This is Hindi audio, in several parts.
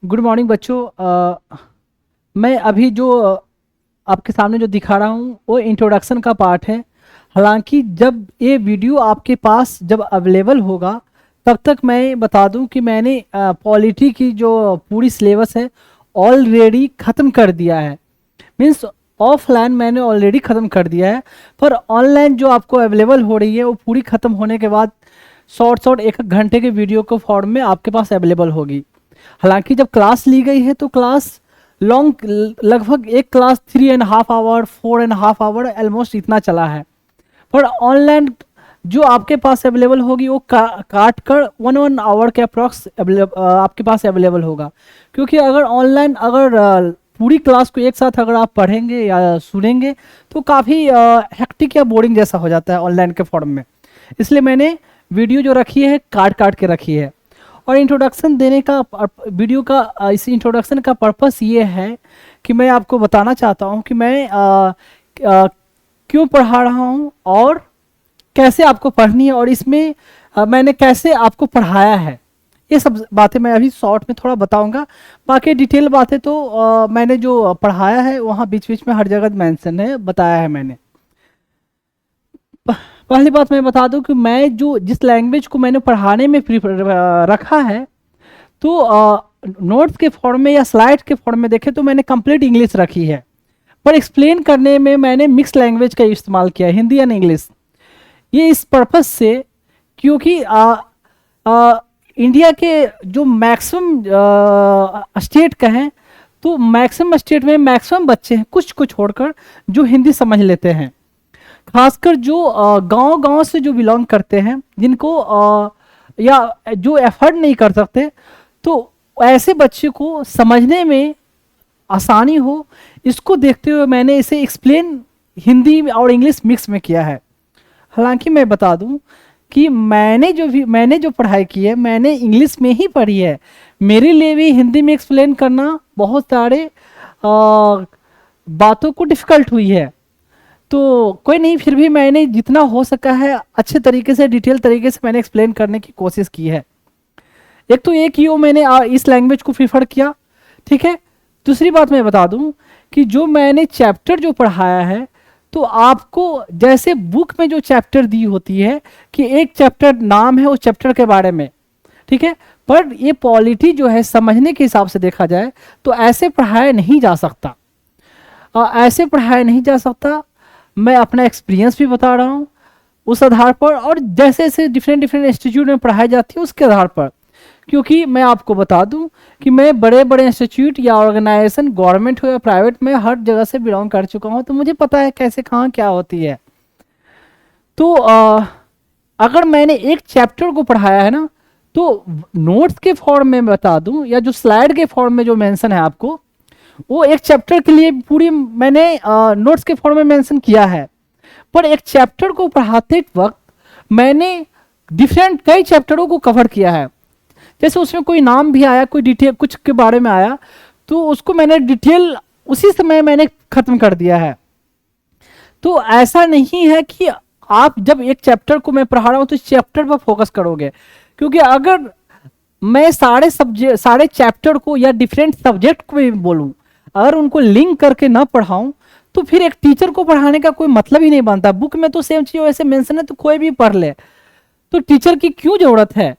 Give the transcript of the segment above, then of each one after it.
गुड मॉर्निंग बच्चों। मैं अभी जो आपके सामने जो दिखा रहा हूँ वो इंट्रोडक्शन का पार्ट है। हालांकि जब ये वीडियो आपके पास जब अवेलेबल होगा तब तक मैं बता दूं कि मैंने पॉलिटी की जो पूरी सिलेबस है ऑलरेडी ख़त्म कर दिया है। मीन्स ऑफलाइन मैंने ऑलरेडी ख़त्म कर दिया है, पर ऑनलाइन जो आपको अवेलेबल हो रही है वो पूरी ख़त्म होने के बाद शॉर्ट शॉर्ट एक एक घंटे के वीडियो को फॉर्म में आपके पास अवेलेबल होगी। हालांकि जब क्लास ली गई है तो क्लास लॉन्ग, लगभग एक क्लास 3.5 आवर 4.5 आवर ऑलमोस्ट इतना चला है। पर ऑनलाइन जो आपके पास अवेलेबल होगी वो काट कर 1 आवर के अप्रॉक्स आपके पास अवेलेबल होगा। क्योंकि अगर ऑनलाइन पूरी क्लास को एक साथ अगर आप पढ़ेंगे या सुनेंगे तो काफ़ी हेक्टिक या बोरिंग जैसा हो जाता है ऑनलाइन के फॉर्म में। इसलिए मैंने वीडियो जो रखी है काट काट के रखी है। और इंट्रोडक्शन देने का वीडियो का इस इंट्रोडक्शन का पर्पस ये है कि मैं आपको बताना चाहता हूँ कि मैं क्यों पढ़ा रहा हूँ और कैसे आपको पढ़नी है, और इसमें मैंने कैसे आपको पढ़ाया है। ये सब बातें मैं अभी शॉर्ट में थोड़ा बताऊंगा। बाकी डिटेल बातें तो मैंने जो पढ़ाया है वहाँ बीच बीच में हर जगह मेंशन है, बताया है मैंने। पहली बात मैं बता दूं कि मैं जो जिस लैंग्वेज को मैंने पढ़ाने में रखा है तो नोट्स के फॉर्म में या स्लाइड के फॉर्म में देखें तो मैंने कंप्लीट इंग्लिश रखी है, पर एक्सप्लेन करने में मैंने मिक्स लैंग्वेज का इस्तेमाल किया है, हिंदी एंड इंग्लिश। ये इस पर्पस से क्योंकि इंडिया के जो मैक्सिमम स्टेट का है तो मैक्सिमम स्टेट में मैक्सिमम बच्चे हैं कुछ को छोड़कर जो हिंदी समझ लेते हैं। खासकर जो गांव-गांव से जो बिलोंग करते हैं, जिनको या जो एफर्ट नहीं कर सकते, तो ऐसे बच्चे को समझने में आसानी हो, इसको देखते हुए मैंने इसे एक्सप्लेन हिंदी और इंग्लिश मिक्स में किया है। हालांकि मैं बता दूं कि मैंने जो पढ़ाई की है मैंने इंग्लिश में ही पढ़ी है। मेरे लिए भी हिंदी में एक्सप्लेन करना बहुत सारे बातों को डिफ़िकल्ट हुई है। तो कोई नहीं, फिर भी मैंने जितना हो सका है अच्छे तरीके से डिटेल तरीके से मैंने एक्सप्लेन करने की कोशिश की है। एक तो ये कि वो मैंने इस लैंग्वेज को प्रीफर किया, ठीक है। दूसरी बात मैं बता दूं कि जो मैंने चैप्टर जो पढ़ाया है तो आपको जैसे बुक में जो चैप्टर दी होती है कि एक चैप्टर नाम है उस चैप्टर के बारे में, ठीक है, पर ये पॉलिटी जो है समझने के हिसाब से देखा जाए तो ऐसे पढ़ाया नहीं जा सकता। ऐसे पढ़ाया नहीं जा सकता। मैं अपना एक्सपीरियंस भी बता रहा हूँ उस आधार पर, और जैसे जैसे डिफरेंट डिफरेंट इंस्टीट्यूट में पढ़ाई जाती है उसके आधार पर। क्योंकि मैं आपको बता दूं कि मैं बड़े बड़े इंस्टीट्यूट या ऑर्गेनाइजेशन गवर्नमेंट हो या प्राइवेट में हर जगह से बिलोंग कर चुका हूँ, तो मुझे पता है कैसे कहाँ क्या होती है। तो अगर मैंने एक चैप्टर को पढ़ाया है ना तो नोट्स के फॉर्म में बता दूं या जो स्लाइड के फॉर्म में जो मेंशन है आपको, वो एक चैप्टर के लिए पूरी मैंने नोट्स के फॉर्म में मेंशन किया है। पर एक चैप्टर को पढ़ाते वक्त मैंने डिफरेंट कई चैप्टरों को कवर किया है। जैसे उसमें कोई नाम भी आया, कोई डिटेल कुछ के बारे में आया, तो उसको मैंने डिटेल उसी समय मैंने खत्म कर दिया है। तो ऐसा नहीं है कि आप जब एक चैप्टर को मैं पढ़ा रहा हूं तो इस चैप्टर पर फोकस करोगे, क्योंकि अगर मैं सारे चैप्टर को या डिफरेंट सब्जेक्ट को भी बोलूं, अगर उनको लिंक करके ना पढ़ाऊं तो फिर एक टीचर को पढ़ाने का कोई मतलब ही नहीं बनता। बुक में तो सेम चीज वैसे मेंशन है तो कोई भी पढ़ ले, तो टीचर की क्यों जरूरत है?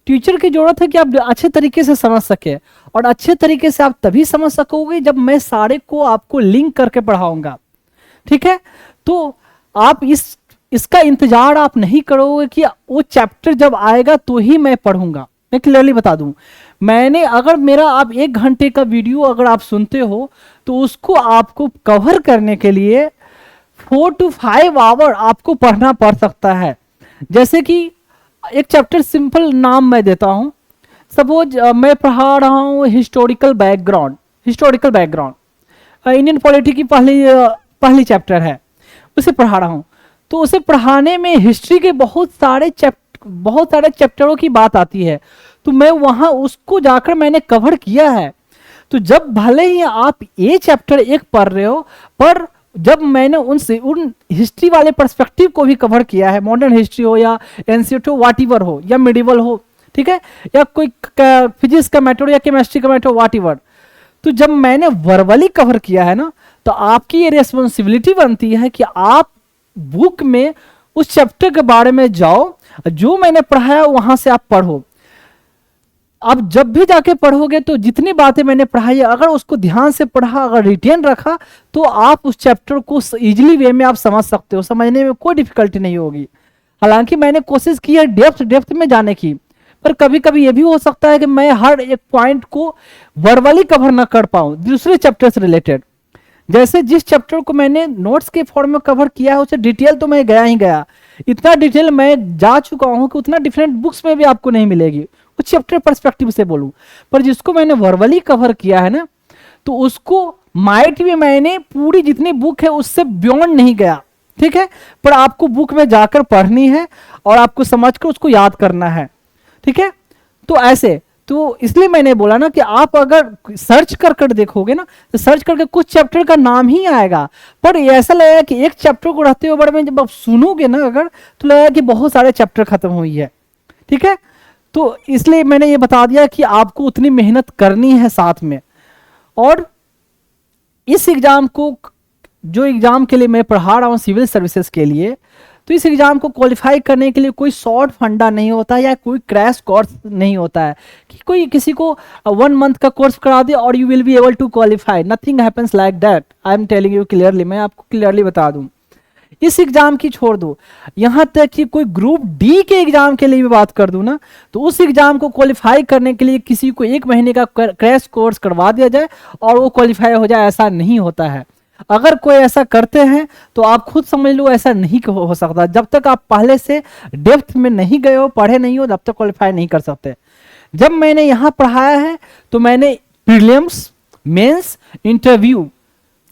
टीचर की जरूरत है कि आप अच्छे तरीके से समझ सके, और अच्छे तरीके से आप तभी समझ सकोगे जब मैं सारे को आपको लिंक करके पढ़ाऊंगा, ठीक है। तो आप इसका इंतजार आप नहीं करोगे कि वो चैप्टर जब आएगा तो ही मैं पढ़ूंगा। मैं क्लियरली बता दूं, मैंने अगर मेरा आप 1 घंटे का वीडियो अगर आप सुनते हो तो उसको आपको कवर करने के लिए 4 to 5 आवर आपको पढ़ना पड़ सकता है। जैसे कि एक चैप्टर सिंपल नाम मैं देता हूं, सपोज मैं पढ़ा रहा हूं हिस्टोरिकल बैकग्राउंड इंडियन पॉलिटी की पहली चैप्टर है, उसे पढ़ा रहा हूं। तो उसे पढ़ाने में हिस्ट्री के बहुत सारे चैप्टरों की बात आती है, तो मैं वहां उसको जाकर मैंने कवर किया है। तो जब भले ही आप ये चैप्टर एक पढ़ रहे हो, पर जब मैंने उन हिस्ट्री वाले पर्सपेक्टिव को भी कवर किया है, मॉडर्न हिस्ट्री हो या एंशिएंट हो, व्हाटएवर हो या मिडिवल हो, ठीक है, या कोई फिजिक्स का मैटर या केमिस्ट्री का मैटर, व्हाट एवर। तो जब मैंने वर्बली कवर किया है ना, तो आपकी ये रिस्पॉन्सिबिलिटी बनती है कि आप बुक में उस चैप्टर के बारे में जाओ, जो मैंने पढ़ाया वहां से आप पढ़ो। अब जब भी जाके पढ़ोगे तो जितनी बातें मैंने पढ़ाई, अगर उसको ध्यान से पढ़ा, अगर रिटेन रखा, तो आप उस चैप्टर को इजीली वे में आप समझ सकते हो, समझने में कोई डिफिकल्टी नहीं होगी। हालांकि मैंने कोशिश की है डेप्थ में जाने की, पर कभी कभी ये भी हो सकता है कि मैं हर एक पॉइंट को वर्बली कवर ना कर पाऊं दूसरे चैप्टर से रिलेटेड। जैसे जिस चैप्टर को मैंने नोट्स के फॉर्म में कवर किया है, उसे डिटेल तो मैं गया ही गया, इतना डिटेल मैं जा चुका हूं कि उतना डिफरेंट बुक्स में भी आपको नहीं मिलेगी, उस चैप्टर पर्सपेक्टिव से बोलूं। पर जिसको मैंने वर्बली कवर किया है ना, तो उसको माइट भी मैंने पूरी जितनी बुक है उससे बियॉन्ड नहीं गया, ठीक है, पर आपको बुक में जाकर पढ़नी है और आपको समझकर उसको याद करना है, ठीक है। तो ऐसे, तो इसलिए मैंने बोला ना कि आप अगर सर्च कर देखोगे ना, तो सर्च करके कुछ चैप्टर का नाम ही आएगा, पर ऐसा लगेगा कि एक चैप्टर को रहते हुए बड़े में जब आप सुनोगे ना अगर, तो लगेगा कि बहुत सारे चैप्टर खत्म हुई है, ठीक है। तो इसलिए मैंने ये बता दिया कि आपको उतनी मेहनत करनी है साथ में। और इस एग्जाम को, जो एग्जाम के लिए मैं पढ़ा रहा हूँ सिविल सर्विसेज के लिए, तो इस एग्जाम को क्वालिफाई करने के लिए कोई शॉर्ट फंडा नहीं होता या कोई क्रैश कोर्स नहीं होता है कि कोई किसी को 1 मंथ का कोर्स करा दे और you will be able to qualify. Nothing happens like that, I am telling you clearly, मैं आपको क्लियरली बता दूं। इस एग्जाम की छोड़ दो, यहां तक कि कोई ग्रुप डी के एग्जाम के लिए भी बात कर दूं ना, तो उस एग्जाम को क्वालिफाई करने के लिए किसी को 1 महीने का क्रैश कोर्स करवा दिया जाए और वो क्वालिफाई हो जाए, ऐसा नहीं होता है। अगर कोई ऐसा करते हैं तो आप खुद समझ लो ऐसा नहीं हो सकता। जब तक आप पहले से डेप्थ में नहीं गए हो, पढ़े नहीं हो, तब तक क्वालिफाई नहीं कर सकते। जब मैंने यहां पढ़ाया है तो मैंने प्रीलिम्स, मेंस, इंटरव्यू,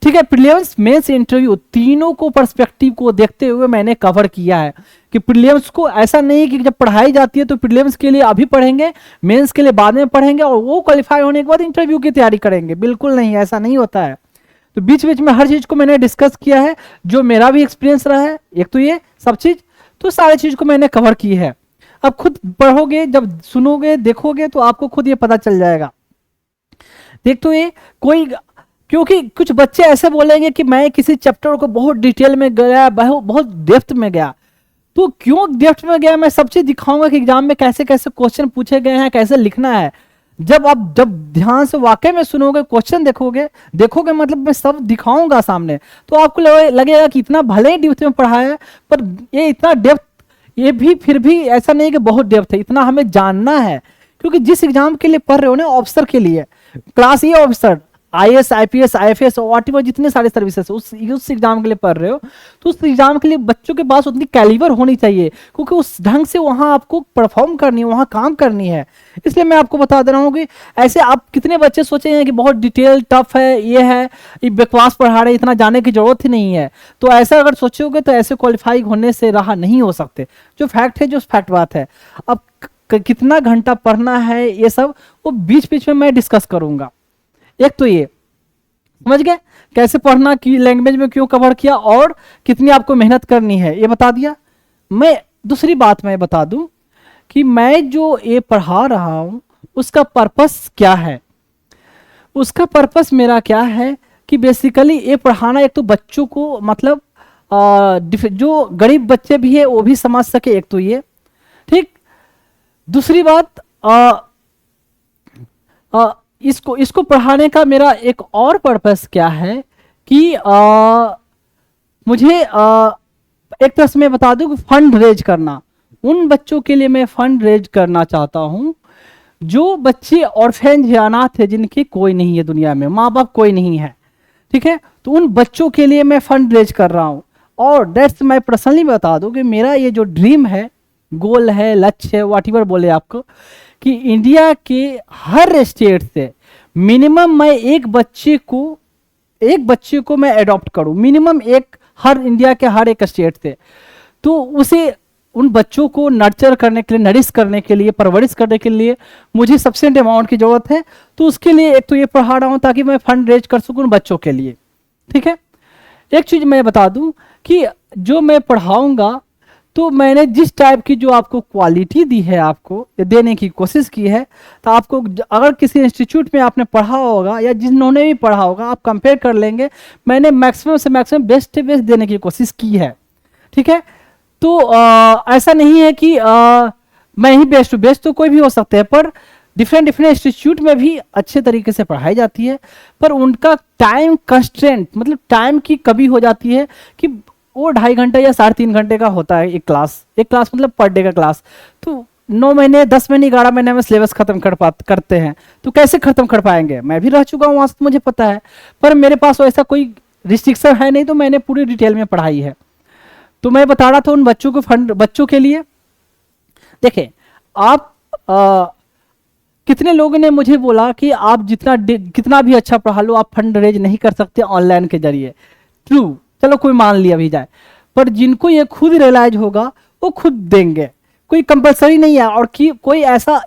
ठीक है, प्रीलिम्स, मेंस, इंटरव्यू तीनों को पर्सपेक्टिव को देखते हुए मैंने कवर किया है कि प्रीलिम्स को ऐसा नहीं कि जब पढ़ाई जाती है तो प्रीलिम्स के लिए अभी पढ़ेंगे, मेंस के लिए बाद में पढ़ेंगे और वो क्वालिफाई होने के बाद इंटरव्यू की तैयारी करेंगे। बिल्कुल नहीं, ऐसा नहीं होता है। तो बीच बीच में हर चीज को मैंने डिस्कस किया है, जो मेरा भी एक्सपीरियंस रहा है, एक तो ये सब चीज, तो सारी चीज को मैंने कवर की है। अब खुद पढ़ोगे, जब सुनोगे, देखोगे, तो आपको खुद ये पता चल जाएगा। देख, तो ये कोई, क्योंकि कुछ बच्चे ऐसे बोलेंगे कि मैं किसी चैप्टर को बहुत डिटेल में गया, बहुत डेप्थ में गया, तो क्यों डेप्थ में गया, मैं सब चीज दिखाऊंगा कि एग्जाम में कैसे कैसे क्वेश्चन पूछे गए हैं, कैसे लिखना है। जब ध्यान से वाकई में सुनोगे, क्वेश्चन देखोगे मतलब मैं सब दिखाऊंगा सामने, तो आपको लगेगा कि इतना भले ही डेप्थ में पढ़ाया है, पर ये इतना डेप्थ, ये भी फिर भी ऐसा नहीं कि बहुत डेप्थ है, इतना हमें जानना है। क्योंकि जिस एग्जाम के लिए पढ़ रहे हो ना, ऑफिसर के लिए, क्लास ए ऑफिसर, IAS, IPS, IFS और व्हाटएवर जितने सारे सर्विसेज उस एग्जाम के लिए पढ़ रहे हो, तो उस एग्जाम के लिए बच्चों के पास उतनी कैलिबर होनी चाहिए, क्योंकि उस ढंग से वहां आपको परफॉर्म करनी है, वहां काम करनी है। इसलिए मैं आपको बता दे रहा हूँ कि ऐसे आप कितने बच्चे सोचे हैं कि बहुत डिटेल टफ है, ये है, ये बकवास पढ़ा रहे, इतना जाने की जरूरत ही नहीं है। तो ऐसा अगर सोचोगे तो ऐसे क्वालिफाई होने से रहा नहीं हो सकते। जो फैक्ट है, जो फैक्ट बात है। अब कितना घंटा पढ़ना है, ये सब वो बीच बीच में मैं डिस्कस करूंगा। एक तो ये समझ गए कैसे पढ़ना, की लैंग्वेज में क्यों कवर किया और कितनी आपको मेहनत करनी है, ये बता दिया। मैं दूसरी बात मैं बता दूं कि मैं जो ये पढ़ा रहा हूं उसका पर्पस क्या है। उसका पर्पस मेरा क्या है कि बेसिकली ये पढ़ाना, एक तो बच्चों को मतलब जो गरीब बच्चे भी है वो भी समझ सके, एक तो ये, ठीक। दूसरी बात, इसको पढ़ाने का मेरा एक और पर्पस क्या है कि मुझे एक तरह से मैं बता दूं कि फंड रेज करना। उन बच्चों के लिए मैं फंड रेज करना चाहता हूं जो बच्चे ऑर्फेन या अनाथ है, जिनके कोई नहीं है दुनिया में, माँ बाप कोई नहीं है, ठीक है। तो उन बच्चों के लिए मैं फंड रेज कर रहा हूं। और दैट्स मैं पर्सनली बता दूं कि मेरा ये जो ड्रीम है, गोल है, लक्ष्य है, व्हाटएवर बोले आपको, कि इंडिया के हर स्टेट से मिनिमम मैं एक बच्चे को मैं अडॉप्ट करूं, मिनिमम एक, हर इंडिया के हर एक स्टेट से। तो उसे, उन बच्चों को नर्चर करने के लिए, नरिश करने के लिए, परवरिश करने के लिए मुझे सफिशिएंट अमाउंट की जरूरत है। तो उसके लिए एक तो ये पढ़ा रहा हूं ताकि मैं फंड रेज कर सकूं बच्चों के लिए, ठीक है। एक चीज मैं बता दूं कि जो मैं पढ़ाऊंगा तो मैंने जिस टाइप की जो आपको क्वालिटी दी है, आपको ये देने की कोशिश की है, तो आपको अगर किसी इंस्टीट्यूट में आपने पढ़ा होगा या जिन्होंने भी पढ़ा होगा, आप कंपेयर कर लेंगे, मैंने मैक्सिमम से मैक्सिमम बेस्ट से बेस्ट देने की कोशिश की है। ठीक है, तो ऐसा नहीं है कि मैं ही बेस्ट हूँ, बेस्ट तो कोई भी हो सकते हैं, पर डिफरेंट डिफरेंट इंस्टीट्यूट में भी अच्छे तरीके से पढ़ाई जाती है, पर उनका टाइम कंस्ट्रेंट, मतलब टाइम की कमी हो जाती है कि वो 2.5 घंटे या 3.5 घंटे का होता है एक क्लास, मतलब पर डे का क्लास। तो 9 महीने 10 महीने 11 महीने में सिलेबस खत्म करते हैं, तो कैसे खत्म कर पाएंगे? मैं भी रह चुका हूँ वहां से, तो मुझे पता है, पर मेरे पास ऐसा कोई रिस्ट्रिक्शन है नहीं, तो मैंने पूरी डिटेल में पढ़ाई है। तो मैं बता रहा था उन बच्चों को, फंड बच्चों के लिए देखिए, आप कितने लोगों ने मुझे बोला कि आप कितना भी अच्छा पढ़ा लो, आप फंड रेज नहीं कर सकते ऑनलाइन के जरिए। ट्रू, चलो कोई मान लिया भी जाए, पर जिनको ये खुद रियलाइज होगा वो खुद देंगे, कोई कंपलसरी नहीं है। और कि कोई ऐसा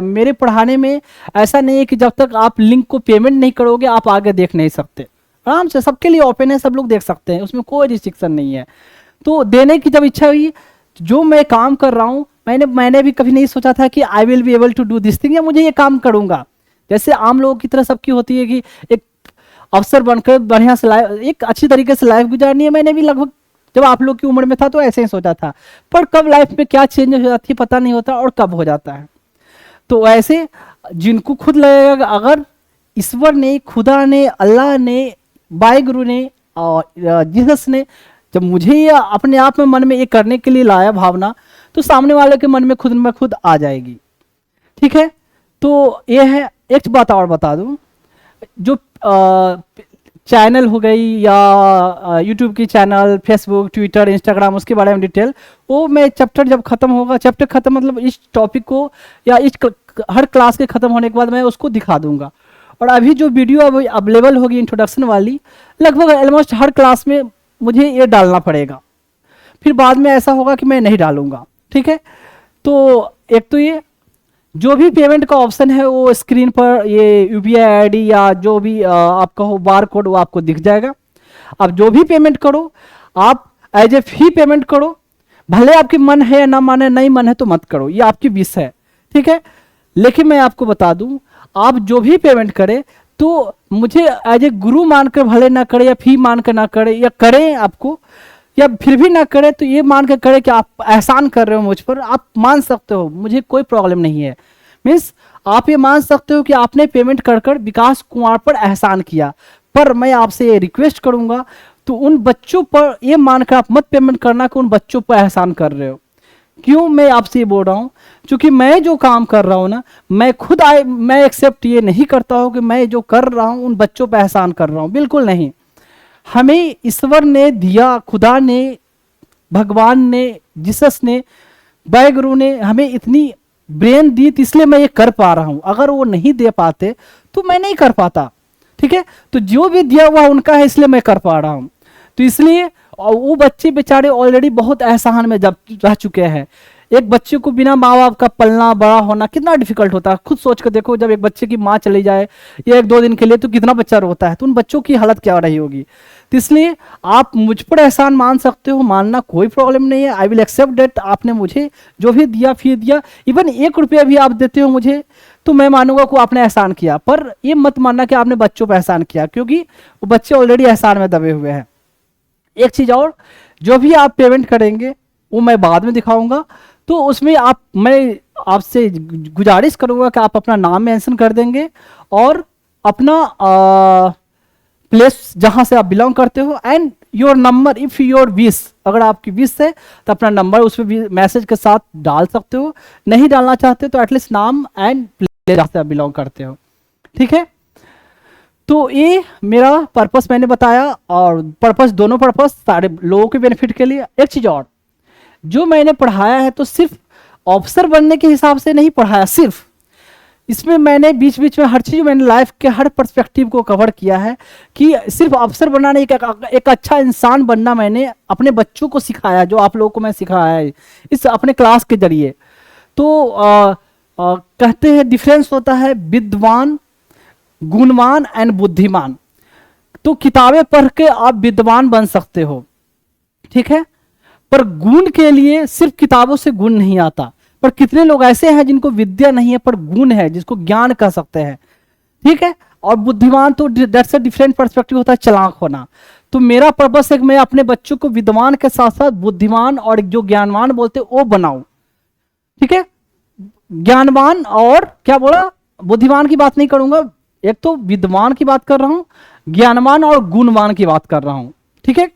मेरे पढ़ाने में ऐसा नहीं है कि जब तक आप लिंक को पेमेंट नहीं करोगे आप आगे देख नहीं सकते। आराम से सबके लिए ओपन है, सब लोग देख सकते हैं, उसमें कोई रिस्ट्रिक्शन नहीं है। तो देने की जब इच्छा हुई, जो मैं काम कर रहा हूँ, मैंने भी कभी नहीं सोचा था कि I will be able to do this thing, या मुझे ये काम करूंगा। जैसे आम लोगों की तरह सबकी होती है कि एक अफसर बनकर बढ़िया से एक अच्छी तरीके से लाइफ गुजारनी है। मैंने भी लगभग जब आप लोग की उम्र में था तो ऐसे ही सोचा था, पर कब लाइफ में क्या चेंज हो जाती है पता नहीं होता, और कब हो जाता है। तो ऐसे जिनको खुद लगेगा अगर ईश्वर ने, खुदा ने, अल्लाह ने, वाहिगुरु ने और जीसस ने जब मुझे ये अपने आप में मन में ये करने के लिए लाया भावना, तो सामने वाले के मन में खुद आ जाएगी। ठीक है, तो ये है। एक बात और बता दूं, जो चैनल हो गई या यूट्यूब की चैनल, फेसबुक, ट्विटर, इंस्टाग्राम, उसके बारे में डिटेल, वो मैं चैप्टर जब खत्म होगा, चैप्टर खत्म मतलब इस टॉपिक को या हर क्लास के खत्म होने के बाद मैं उसको दिखा दूंगा। और अभी जो वीडियो अब अवेलेबल होगी इंट्रोडक्शन वाली, लगभग ऑलमोस्ट हर क्लास में मुझे ये डालना पड़ेगा, फिर बाद में ऐसा होगा कि मैं नहीं डालूंगा। ठीक है, तो एक तो ये जो भी पेमेंट का ऑप्शन है वो स्क्रीन पर ये यूपीआई आईडी या जो भी आपका हो बार कोड, वो आपको दिख जाएगा। आप जो भी पेमेंट करो, आप एज ए फी पेमेंट करो, भले आपकी मन है या ना माने, नहीं मन है तो मत करो, ये आपकी विश है। ठीक है, लेकिन मैं आपको बता दूं, आप जो भी पेमेंट करें तो मुझे एज ए गुरु मानकर भले ना करे, या फी मानकर ना करे, या करें आपको या फिर भी ना करे, तो ये मान कर करे कि आप एहसान कर रहे हो मुझ पर, आप मान सकते हो, मुझे कोई प्रॉब्लम नहीं है। मीन्स आप ये मान सकते हो कि आपने पेमेंट कर कर विकास कुमार पर एहसान किया, पर मैं आपसे ये रिक्वेस्ट करूंगा, तो उन बच्चों पर ये मानकर आप मत पेमेंट करना कि उन बच्चों पर एहसान कर रहे हो। क्यों मैं आपसे ये बोल रहा हूँ? क्योंकि मैं जो काम कर रहा हूँ ना, मैं एक्सेप्ट ये नहीं करता हूँ कि मैं जो कर रहा हूँ उन बच्चों पर एहसान कर रहा हूँ, बिल्कुल नहीं। हमें ईश्वर ने दिया, खुदा ने, भगवान ने, जीसस ने, वाहिगुरु ने हमें इतनी ब्रेन दी, तो इसलिए मैं ये कर पा रहा हूं। अगर वो नहीं दे पाते तो मैं नहीं कर पाता। ठीक है, तो जो भी दिया हुआ उनका है, इसलिए मैं कर पा रहा हूं। तो इसलिए वो बच्चे बेचारे ऑलरेडी बहुत एहसान में जब रह चुके हैं। एक बच्चे को बिना माँ बाप का पलना बड़ा होना कितना डिफिकल्ट होता है, खुद सोच कर देखो। जब एक बच्चे की माँ चली जाए या 1-2 दिन के लिए, तो कितना बच्चा रोता है, तो उन बच्चों की हालत क्या रही होगी। तो इसलिए आप मुझ पर एहसान मान सकते हो, मानना कोई प्रॉब्लम नहीं है। आई विल एक्सेप्ट डेट, आपने मुझे जो भी दिया, फी दिया, इवन 1 रुपया भी आप देते हो मुझे, तो मैं मानूंगा कि आपने एहसान किया। पर ये मत मानना कि आपने बच्चों पर एहसान किया, क्योंकि वो बच्चे ऑलरेडी एहसान में दबे हुए हैं। एक चीज और, जो भी आप पेमेंट करेंगे वो मैं बाद में दिखाऊंगा, तो उसमें मैं आपसे गुजारिश करूंगा कि आप अपना नाम मेंशन कर देंगे और अपना प्लेस जहां से आप बिलोंग करते हो, and your number if your wish, अगर आपकी विश है तो अपना नंबर उसमें भी मैसेज के साथ डाल सकते हो। नहीं डालना चाहते तो एटलीस्ट नाम एंड प्लेस जहां से आप बिलोंग करते हो। ठीक है, तो ये मेरा पर्पस मैंने बताया, और पर्पस, दोनों पर्पस सारे लोगों के बेनिफिट के लिए। एक चीज और, जो मैंने पढ़ाया है तो सिर्फ ऑफिसर बनने के हिसाब से नहीं पढ़ाया, सिर्फ इसमें मैंने बीच बीच में हर चीज, मैंने लाइफ के हर पर्सपेक्टिव को कवर किया है, कि सिर्फ ऑफिसर बनना नहीं, एक अच्छा इंसान बनना मैंने अपने बच्चों को सिखाया, जो आप लोगों को मैं सिखाया है इस अपने क्लास के जरिए। तो कहते हैं डिफरेंस होता है विद्वान, गुणवान एंड बुद्धिमान। तो किताबें पढ़ के आप विद्वान बन सकते हो, ठीक है, पर गुण के लिए सिर्फ किताबों से गुण नहीं आता, पर कितने लोग ऐसे हैं जिनको विद्या नहीं है पर गुण है, जिसको ज्ञान कह सकते हैं, ठीक है। और बुद्धिमान तो दैट्स अ डिफरेंट पर्सपेक्टिव होता है, चालाक होना। तो मेरा पर्पस है कि मैं अपने बच्चों को विद्वान के साथ साथ बुद्धिमान और जो ज्ञानवान बोलते हैं वो बनाऊं, ठीक है। ज्ञानवान और क्या बोला, बुद्धिमान की बात नहीं करूंगा, एक तो विद्वान की बात कर रहा हूं, ज्ञानवान और गुणवान की बात कर रहा हूं, ठीक है।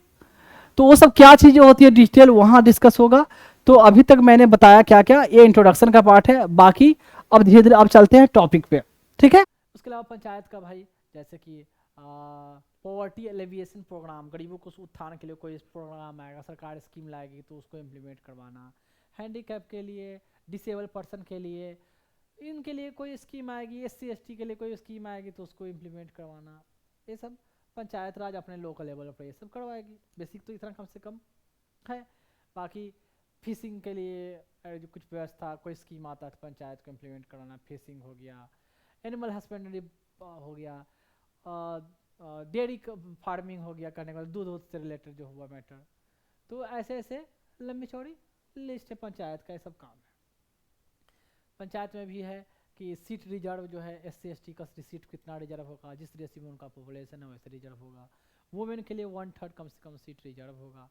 तो वो सब क्या चीजें होती है डिटेल वहां डिस्कस होगा। तो अभी तक मैंने बताया क्या क्या, ये इंट्रोडक्शन का पार्ट है, बाकी अब धीरे धीरे अब चलते हैं टॉपिक पे, ठीक है। उसके अलावा पंचायत का भाई जैसे कि पॉवर्टी एलिविएशन प्रोग्राम, गरीबों को उत्थान के लिए कोई प्रोग्राम आएगा, सरकार स्कीम लाएगी तो उसको इम्प्लीमेंट करवाना। हैंडीकैप के लिए, डिसेबल पर्सन के लिए, इनके लिए कोई स्कीम आएगी, SC ST के लिए कोई स्कीम आएगी तो उसको इम्प्लीमेंट करवाना। ये सब पंचायत राज अपने लोकल लेवल पर ये सब करवाएगी। बेसिक तो इतना कम से कम है। बाकी फिशिंग के लिए जो कुछ व्यवस्था कोई स्कीम आता है तो पंचायत को इम्प्लीमेंट कराना, फिशिंग हो गया, एनिमल हस्बेंड्री हो गया, डेयरी फार्मिंग हो गया, करने के बाद दूध से रिलेटेड जो हुआ मैटर। तो ऐसे ऐसे लंबी चौड़ी लिस्ट है पंचायत का, ये सब काम है। पंचायत में भी है कि सीट रिजर्व जो है SC ST का सीट कितना रिजर्व होगा, जिस रेशियो में उनका पॉपुलेशन है वैसे रिजर्व होगा। वुमेन के लिए 1/3 कम से कम सीट रिजर्व होगा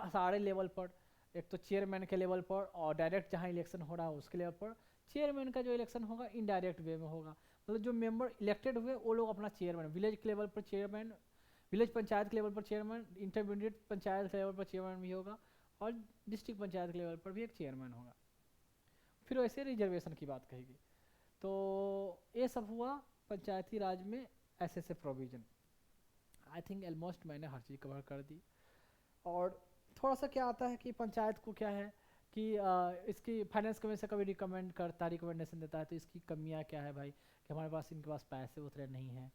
सारे लेवल पर। एक तो चेयरमैन के लेवल पर और डायरेक्ट जहाँ इलेक्शन हो रहा है उसके लेवल पर। चेयरमैन का जो इलेक्शन होगा इनडायरेक्ट वे में होगा, मतलब जो मेंबर इलेक्टेड हुए वो लोग अपना चेयरमैन, विलेज के लेवल पर चेयरमैन, विलेज पंचायत के लेवल पर चेयरमैन, इंटरमीडिएट पंचायत के लेवल पर चेयरमैन भी होगा और डिस्ट्रिक्ट पंचायत के लेवल पर भी एक चेयरमैन होगा। फिर वैसे रिजर्वेशन की बात कहेगी। तो ये सब हुआ पंचायती राज में ऐसे ऐसे प्रोविजन। आई थिंक ऑलमोस्ट मैंने हर चीज़ कवर कर दी। और थोड़ा सा क्या आता है कि पंचायत को क्या है कि इसकी फाइनेंस कमीशन कभी रिकमेंड करता है, रिकमेंडेशन देता है तो इसकी कमियां क्या है भाई, कि हमारे पास इनके पास पैसे उतरे नहीं हैं।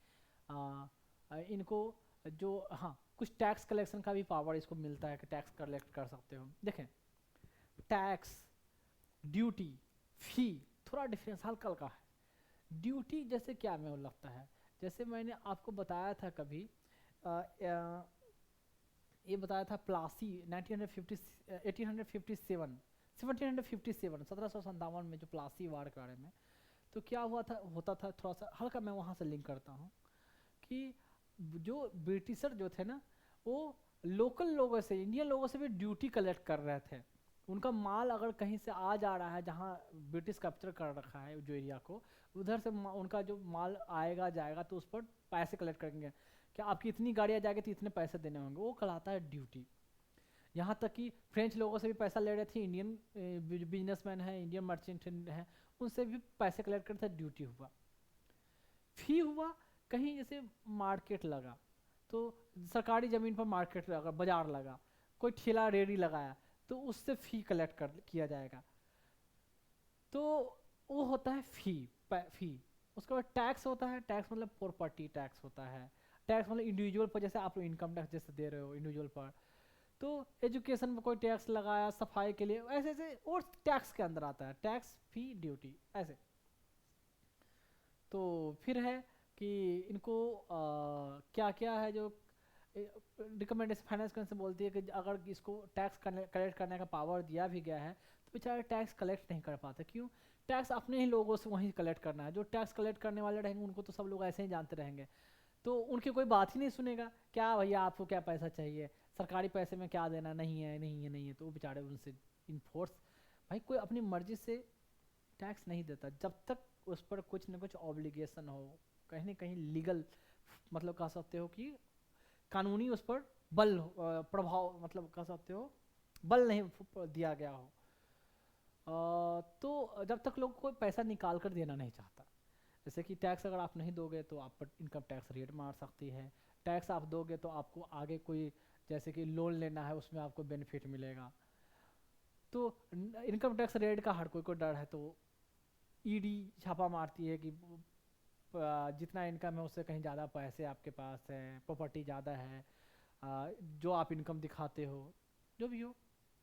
इनको जो हाँ कुछ टैक्स कलेक्शन का भी पावर इसको मिलता है कि टैक्स कलेक्ट कर सकते हो। देखें टैक्स, ड्यूटी, फी थोड़ा डिफरेंस हल्का हल्का है। ड्यूटी जैसे क्या में लगता है, जैसे मैंने आपको बताया था कभी ये बताया था प्लासी 1757 में जो प्लासी वार के बारे में। तो क्या हुआ था, होता था थोड़ा सा हल्का, मैं वहाँ से लिंक करता हूँ कि जो ब्रिटिशर जो थे ना वो लोकल लोगों से, इंडियन लोगों से भी ड्यूटी कलेक्ट कर रहे थे। उनका माल अगर कहीं से आ जा रहा है जहाँ ब्रिटिश कैप्चर कर रखा है जो एरिया को, उधर से उनका जो माल आएगा जाएगा तो उस पर पैसे कलेक्ट करेंगे। क्या आपकी इतनी गाड़ियाँ जाएगी तो इतने पैसे देने होंगे, वो कहलाता है ड्यूटी। यहाँ तक कि फ्रेंच लोगों से भी पैसा ले रहे थे, इंडियन बिजनेसमैन है, इंडियन मर्चेंट है, उनसे भी पैसे कलेक्ट करते, ड्यूटी हुआ। फी हुआ कहीं जैसे मार्केट लगा तो सरकारी ज़मीन पर मार्केट लगा, बाजार लगा, कोई ठेला रेडी लगाया तो उससे फ़ी कलेक्ट कर किया जाएगा, तो वो होता है फ़ी। उसके बाद टैक्स होता है, टैक्स मतलब प्रॉपर्टी टैक्स होता है, टैक्स मतलब इंडिविजुअल पर, जैसे आप इनकम टैक्स जैसे दे रहे हो इंडिविजुअल पर, तो एजुकेशन में कोई टैक्स लगाया, सफाई के लिए, ऐसे ऐसे और टैक्स के अंदर आता है, टैक्स फी ड्यूटी ऐसे। तो फिर है कि इनको क्या क्या है जो रिकमेंडेशन फाइनेंस कमीशन बोलती है कि अगर इसको टैक्स कलेक्ट करने का पावर दिया भी गया है तो बेचारे टैक्स कलेक्ट नहीं कर पाते। क्यों? टैक्स अपने ही लोगों से वहीं कलेक्ट करना है, जो टैक्स कलेक्ट करने वाले रहेंगे उनको तो सब लोग ऐसे ही जानते रहेंगे, तो उनकी कोई बात ही नहीं सुनेगा। क्या भैया आपको क्या पैसा चाहिए, सरकारी पैसे में क्या देना, नहीं है नहीं है नहीं है, तो वो बेचारे उनसे इन्फोर्स, भाई कोई अपनी मर्जी से टैक्स नहीं देता जब तक उस पर कुछ ना कुछ ऑब्लिगेशन हो, कहीं ना कहीं लीगल, मतलब कह सकते हो कि कानूनी उस पर बल प्रभाव, मतलब कह सकते हो बल नहीं दिया गया हो। तो जब तक लोग कोई पैसा निकाल कर देना नहीं चाहता, जैसे कि टैक्स अगर आप नहीं दोगे तो आप पर इनकम टैक्स रेट मार सकती है, टैक्स आप दोगे तो आपको आगे कोई जैसे कि लोन लेना है उसमें आपको बेनिफिट मिलेगा। तो इनकम टैक्स रेट का हर कोई को डर है, तो ईडी छापा मारती है कि जितना इनकम है उससे कहीं ज़्यादा पैसे आपके पास है, प्रॉपर्टी ज़्यादा है, जो आप इनकम दिखाते हो, जो भी हो,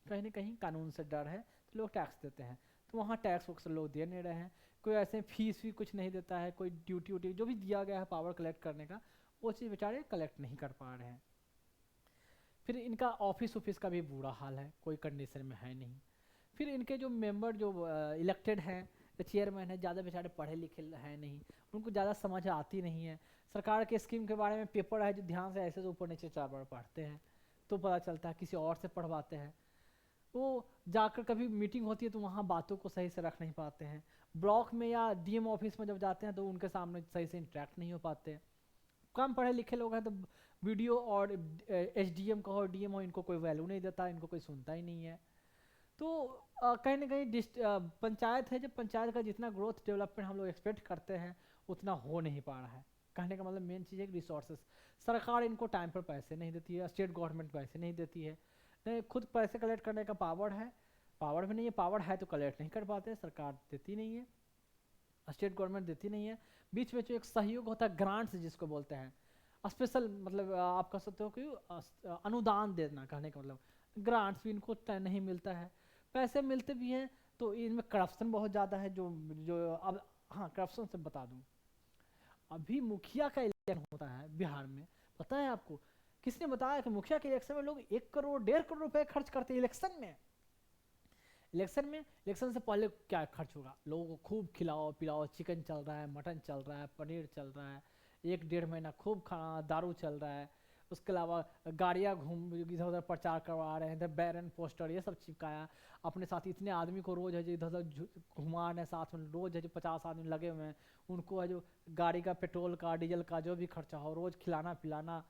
कहीं ना कहीं कानून से डर है तो लोग टैक्स देते हैं। तो वहाँ टैक्स वैक्स लोग दे नहीं रहे हैं, कोई ऐसे फीस भी कुछ नहीं देता है, कोई ड्यूटी व्यूटी जो भी दिया गया है पावर कलेक्ट करने का वो चीज़ बेचारे कलेक्ट नहीं कर पा रहे हैं। फिर इनका ऑफिस का भी बुरा हाल है, कोई कंडीशन में है नहीं। फिर इनके जो मेंबर जो इलेक्टेड हैं, चेयरमैन है, ज़्यादा बेचारे पढ़े लिखे हैं नहीं, उनको ज़्यादा समझ आती नहीं है। सरकार के स्कीम के बारे में पेपर है जो ध्यान से ऐसे से ऊपर नीचे 4 बार पढ़ते हैं तो पता चलता है, किसी और से पढ़वाते हैं। वो जाकर कभी मीटिंग होती है तो वहाँ बातों को सही से रख नहीं पाते हैं। ब्लॉक में या डीएम ऑफिस में जब जाते हैं तो उनके सामने सही से इंटरेक्ट नहीं हो पाते हैं। कम पढ़े लिखे लोग हैं तो वीडियो और एसडीएम का हो, डीएम हो, इनको कोई वैल्यू नहीं देता, इनको कोई सुनता ही नहीं है। तो कहीं ना कहीं पंचायत है, जब पंचायत का जितना ग्रोथ डेवलपमेंट हम लोग एक्सपेक्ट करते हैं उतना हो नहीं पा रहा है। कहने का मतलब मेन चीज़ है कि रिसोर्सेस, सरकार इनको टाइम पर पैसे नहीं देती है, स्टेट गवर्नमेंट पैसे नहीं देती है, नहीं खुद पैसे कलेक्ट करने का पावर है, पावर भी नहीं है, पावर है तो कलेक्ट नहीं कर पाते, सरकार देती नहीं है, स्टेट गवर्नमेंट देती नहीं है। बीच में जो एक सहयोग होता है ग्रांट्स जिसको बोलते हैं, स्पेशल मतलब आप कह सकते हो कि अनुदान देना, कहने का मतलब ग्रांट्स भी इनको नहीं मिलता है। पैसे मिलते भी हैं तो इनमें करप्शन बहुत ज़्यादा है। जो जो अब हाँ, करप्शन से बता दूँ, अभी मुखिया का इलेक्शन होता है बिहार में, पता है आपको? किसने बताया कि मुखिया के इलेक्शन में लोग 1 करोड़ 1.5 करोड़ रुपए खर्च करते हैं इलेक्शन में? इलेक्शन से पहले क्या खर्च होगा? लोगों को खूब खिलाओ पिलाओ, चिकन चल रहा है, मटन चल रहा है, पनीर चल रहा है, 1 डेढ़ महीना खूब खाना दारू चल रहा है। उसके अलावा गाड़ियाँ घूम इधर उधर प्रचार करवा रहे हैं, इधर बैरन पोस्टर ये सब चिपकाया अपने साथ। इतने आदमी को रोज है जो इधर उधर घुमा रहे हैं साथ में, रोज है जो 50 आदमी लगे हुए हैं, उनको है जो गाड़ी का पेट्रोल का डीजल का जो भी खर्चा हो रोज खिलाना पिलाना।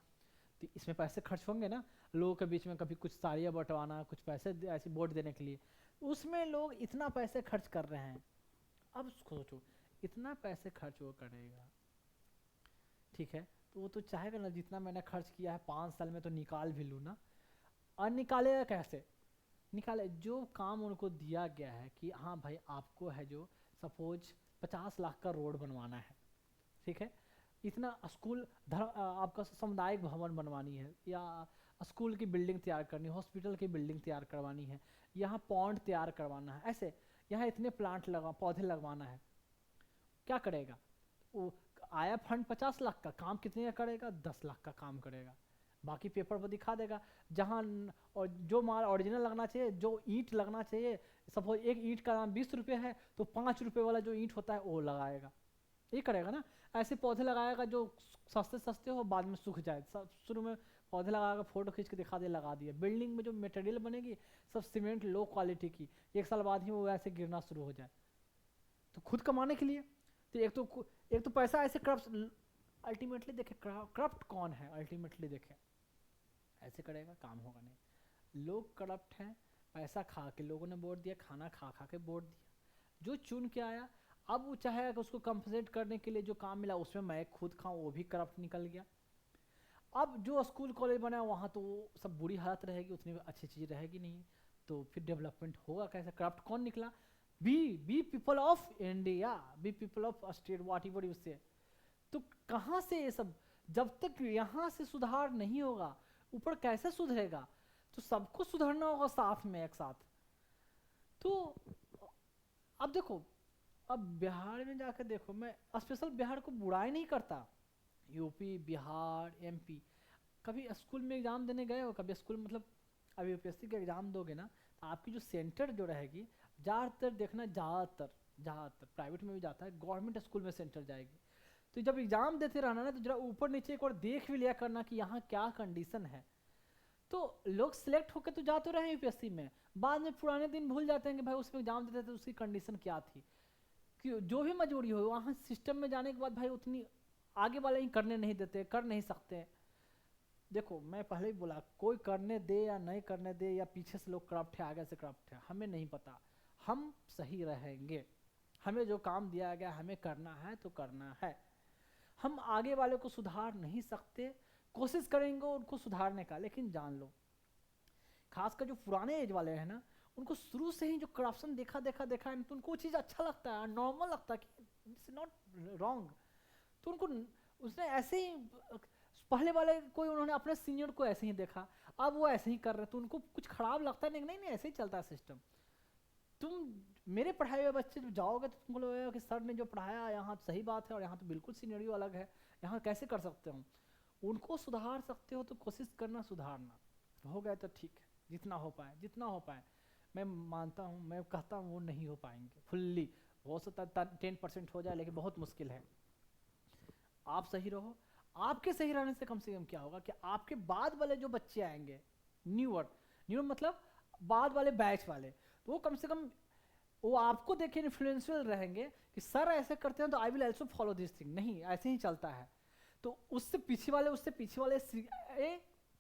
तो इसमें पैसे खर्च होंगे ना, लोगों के बीच में कभी कुछ साड़ियाँ बंटवाना, कुछ पैसे ऐसे वोट देने के लिए, उसमें लोग इतना पैसे खर्च कर रहे हैं। अब सोचो इतना पैसे खर्च वो करेगा, ठीक है, तो वो तो चाहेगा ना जितना मैंने खर्च किया है 5 साल में तो निकाल भी लूँ ना। और निकालेगा कैसे? निकाले जो काम उनको दिया गया है कि हाँ भाई आपको है जो सपोज 50 लाख का रोड बनवाना है, ठीक है, इतना स्कूल आपका सामुदायिक भवन बनवानी है, या स्कूल की बिल्डिंग तैयार करनी है, हॉस्पिटल की बिल्डिंग तैयार करवानी है, यहाँ पॉन्ड तैयार करवाना है, ऐसे यहाँ इतने प्लांट लगा पौधे लगवाना है। क्या करेगा वो? आया फंड 50 लाख का, काम कितने का करेगा? 10 लाख का काम करेगा, बाकी पेपर पर दिखा देगा। जहाँ और जो माल ओरिजिनल लगना चाहिए, जो ईंट लगना चाहिए, सपोज एक ईंट का दाम 20 रुपये है तो 5 रुपये वाला जो ईंट होता है वो लगाएगा, ये करेगा ना। ऐसे पौधे लगाएगा जो सस्ते सस्ते हो, बाद में सूख जाए, सब शुरू में पौधे लगाएगा, फोटो खींच के दिखा दे लगा दिया। बिल्डिंग में जो मटेरियल बनेगी सब सीमेंट लो क्वालिटी की, 1 साल बाद ही वो ऐसे गिरना शुरू हो जाए। तो खुद कमाने के लिए तो एक तो पैसा ऐसे करप्ट, अल्टीमेटली देखे करप्ट कौन है, अल्टीमेटली देखे ऐसे करेगा काम होगा नहीं। लोग करप्ट हैं, पैसा खा के लोगों ने वोट दिया, खाना खा खा के वोट दिया, जो चुन के आया। अब वो चाहेगा कि उसको कंपनसेट करने के लिए जो काम मिला उसमें मैं खुद खाऊं, वो भी करप्ट निकल गया। अब जो स्कूल कॉलेज बना वहाँ तो सब बुरी हालत रहेगी, उतनी अच्छी चीज़ रहेगी नहीं, तो फिर डेवलपमेंट होगा कैसे? करप्ट कौन निकला? We people of India, we people of state, whatever you say. तो कहाँ से ये सब? जब तक यहाँ से सुधार नहीं होगा ऊपर कैसे सुधरेगा? तो सबको सुधरना होगा साथ में, एक साथ। तो अब देखो, अब बिहार में जाकर देखो, मैं स्पेशल बिहार को बुराई नहीं करता, यूपी बिहार एमपी, कभी स्कूल में एग्जाम देने गए हो? कभी स्कूल मतलब अब यूपीएससी का एग्जाम दोगे ना तो आपकी जो सेंटर जो रहेगी, ज़्यादातर देखना, ज़्यादातर प्राइवेट में भी जाता है, गवर्नमेंट स्कूल में सेंटर जाएगी। तो जब एग्जाम देते रहना ना तो जरा ऊपर नीचे एक बार देख भी लिया करना कि यहाँ क्या कंडीशन है। तो लोग सिलेक्ट होकर तो जा तो रहे हैं यूपीएससी में, बाद में पुराने दिन भूल जाते हैं कि भाई उसमें एग्जाम देते थे तो उसकी कंडीशन क्या थी। कि जो भी मजबूरी हो वहाँ सिस्टम में जाने के बाद भाई उतनी आगे वाले ही करने नहीं देते, कर नहीं सकते। देखो मैं पहले ही बोला, कोई करने दे या नहीं करने दे, या पीछे से लोग करप्ट है आगे से करप्ट है, हमें नहीं पता, हम सही रहेंगे। हमें जो काम दिया गया हमें करना है तो करना है। हम आगे वाले को सुधार नहीं सकते, कोशिश करेंगे उनको सुधारने का, लेकिन जान लो खासकर जो पुराने एज वाले हैं ना, उनको शुरू से ही जो करप्शन देखा देखा देखा है तो उनको वो चीज़ अच्छा लगता है, नॉर्मल लगता है कि इट्स नॉट रॉन्ग। तो उनको उसने ऐसे ही पहले वाले कोई उन्होंने अपने सीनियर को ऐसे ही देखा, अब वो ऐसे ही कर रहे तो उनको कुछ खराब लगता है नहीं, नहीं नहीं ऐसे ही चलता है सिस्टम। तुम मेरे पढ़ाए हुए बच्चे जब जाओगे तो तुमको लगेगा कि सर ने जो पढ़ाया यहाँ सही बात है और यहाँ तो बिल्कुल सीनियरियो अलग है, यहाँ कैसे कर सकते हो? उनको सुधार सकते हो तो कोशिश करना सुधारना, हो गया तो ठीक है, जितना हो पाए जितना हो पाए। मैं मानता हूँ, मैं कहता हूँ वो नहीं हो पाएंगे फुल्ली, हो सकता 10% हो जाए, लेकिन बहुत मुश्किल है। आप सही रहो। आपके सही रहने से कम क्या होगा कि आपके बाद वाले जो बच्चे आएंगे, न्यू मतलब बाद वाले बैच वाले, तो वो कम से कम वो आपको देख के इन्फ्लुएंशियल रहेंगे कि सर ऐसे करते हैं तो I will also follow this thing. नहीं, ऐसे ही चलता है। तो उससे पीछे वाले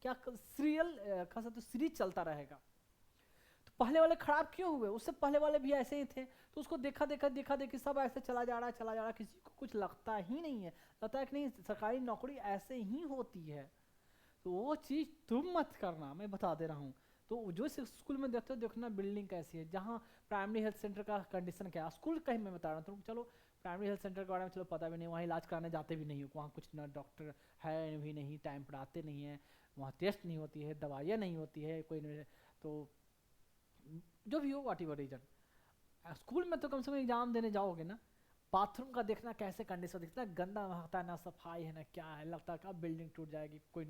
क्या सीरियल कह सकते सीरीज चलता रहेगा। तो पहले वाले खराब क्यों हुए, उससे पहले वाले भी ऐसे ही थे, तो उसको देखा देखी सब ऐसे चला जा रहा, किसी को कुछ लगता ही नहीं है। लगता है कि नहीं सरकारी नौकरी ऐसे ही होती है। तो वो चीज़ तुम मत करना, मैं बता दे रहा हूँ। तो जो स्कूल में देखते हो, देखना बिल्डिंग कैसी है, जहाँ प्राइमरी हेल्थ सेंटर का कंडीशन क्या है। स्कूल कहीं मैं बता रहा हूँ, तो चलो प्राइमरी हेल्थ सेंटर के बारे में चलो पता भी नहीं, वहाँ इलाज कराने जाते भी नहीं हो, वहाँ कुछ ना डॉक्टर है भी नहीं, टाइम पर आते नहीं है, वहाँ टेस्ट नहीं होती है, दवाइयाँ नहीं होती है कोई नहीं। तो जो भी हो वाट एवर रीजन, स्कूल में तो कम से कम एग्जाम देने जाओगे ना, बाथरूम का देखना कैसे कंडीशन, इतना गंदा होता है ना, सफाई है ना, क्या है, लगता है कब बिल्डिंग टूट जाएगी, कोई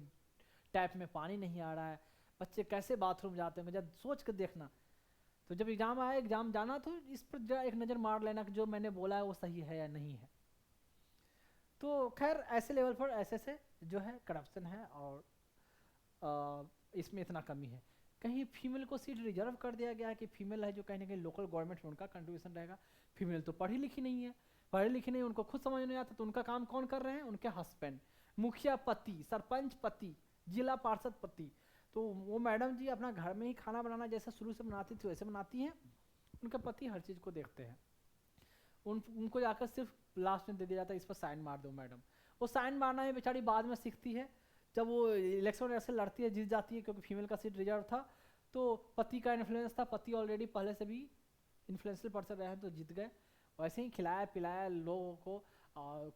टैप में पानी नहीं आ रहा है, बच्चे कैसे बाथरूम जाते होंगे, जब सोच कर देखना। तो जब एग्जाम आए, एग्जाम जाना, तो इस पर जरा एक नज़र मार लेना कि जो मैंने बोला है वो सही है या नहीं है। तो खैर ऐसे लेवल पर ऐसे से जो है करप्शन है, और इसमें इतना कमी है। कहीं फीमेल को सीट रिजर्व कर दिया गया है कि फीमेल है जो कहीं ना कहीं लोकल गवर्नमेंट में उनका कंट्रीब्यूशन रहेगा। फीमेल तो पढ़ी लिखी नहीं है, पढ़ी लिखी नहीं, उनको खुद समझ नहीं आता, तो उनका काम कौन कर रहे हैं, उनके हस्बैंड, मुखिया पति, सरपंच पति, जिला पार्षद पति। तो वो मैडम जी अपना घर में ही खाना बनाना जैसा शुरू से बनाती थी वैसे बनाती हैं, उनके पति हर चीज़ को देखते हैं। उनको जाकर सिर्फ लास्ट में दे दिया जाता है, इस पर साइन मार दो मैडम। वो साइन मारना है बेचारी बाद में सीखती है, जब वो इलेक्शन ऐसे लड़ती है, जीत जाती है, क्योंकि फीमेल का सीट रिजर्व था। तो पति का इन्फ्लुएंस था, पति ऑलरेडी पहले से भी इन्फ्लुएंशियल पर्सन रहे हैं, तो जीत गए। वैसे ही खिलाया पिलाया लोगों को,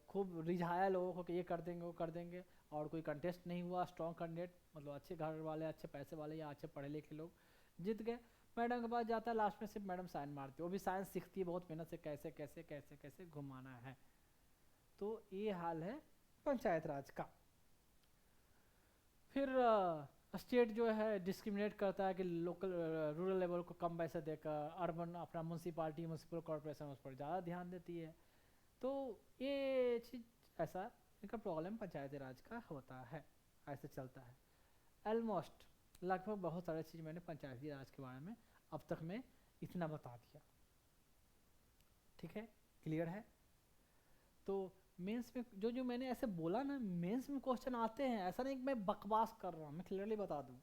खूब रिझाया लोगों को कि ये कर देंगे वो कर देंगे, और कोई कंटेस्ट नहीं हुआ। स्ट्रॉन्ग कैंडिडेट मतलब अच्छे घर वाले, अच्छे पैसे वाले या अच्छे पढ़े लिखे लोग जीत गए। मैडम के पास जाता है, लास्ट में सिर्फ मैडम साइन मारती है, वो भी साइंस सीखती है बहुत मेहनत से, कैसे कैसे कैसे कैसे घुमाना है। तो ये हाल है पंचायत राज का। फिर स्टेट जो है डिस्क्रिमिनेट करता है कि लोकल रूरल लेवल को कम पैसे देकर, अर्बन अपना म्यूनसिपालिटी म्यूनसिपल कॉरपोरेशन उस पर ज़्यादा ध्यान देती है। तो ये चीज़ ऐसा इनका प्रॉब्लम पंचायती राज का होता है, ऐसे चलता है। ऑलमोस्ट लगभग बहुत सारी चीज़ मैंने पंचायती राज के बारे में अब तक मैं इतना बता दिया, ठीक है, क्लियर है। तो मेंस में जो जो मैंने ऐसे बोला ना, मेंस में क्वेश्चन आते हैं, ऐसा नहीं कि मैं बकवास कर रहा हूँ, मैं क्लियरली बता दूँ,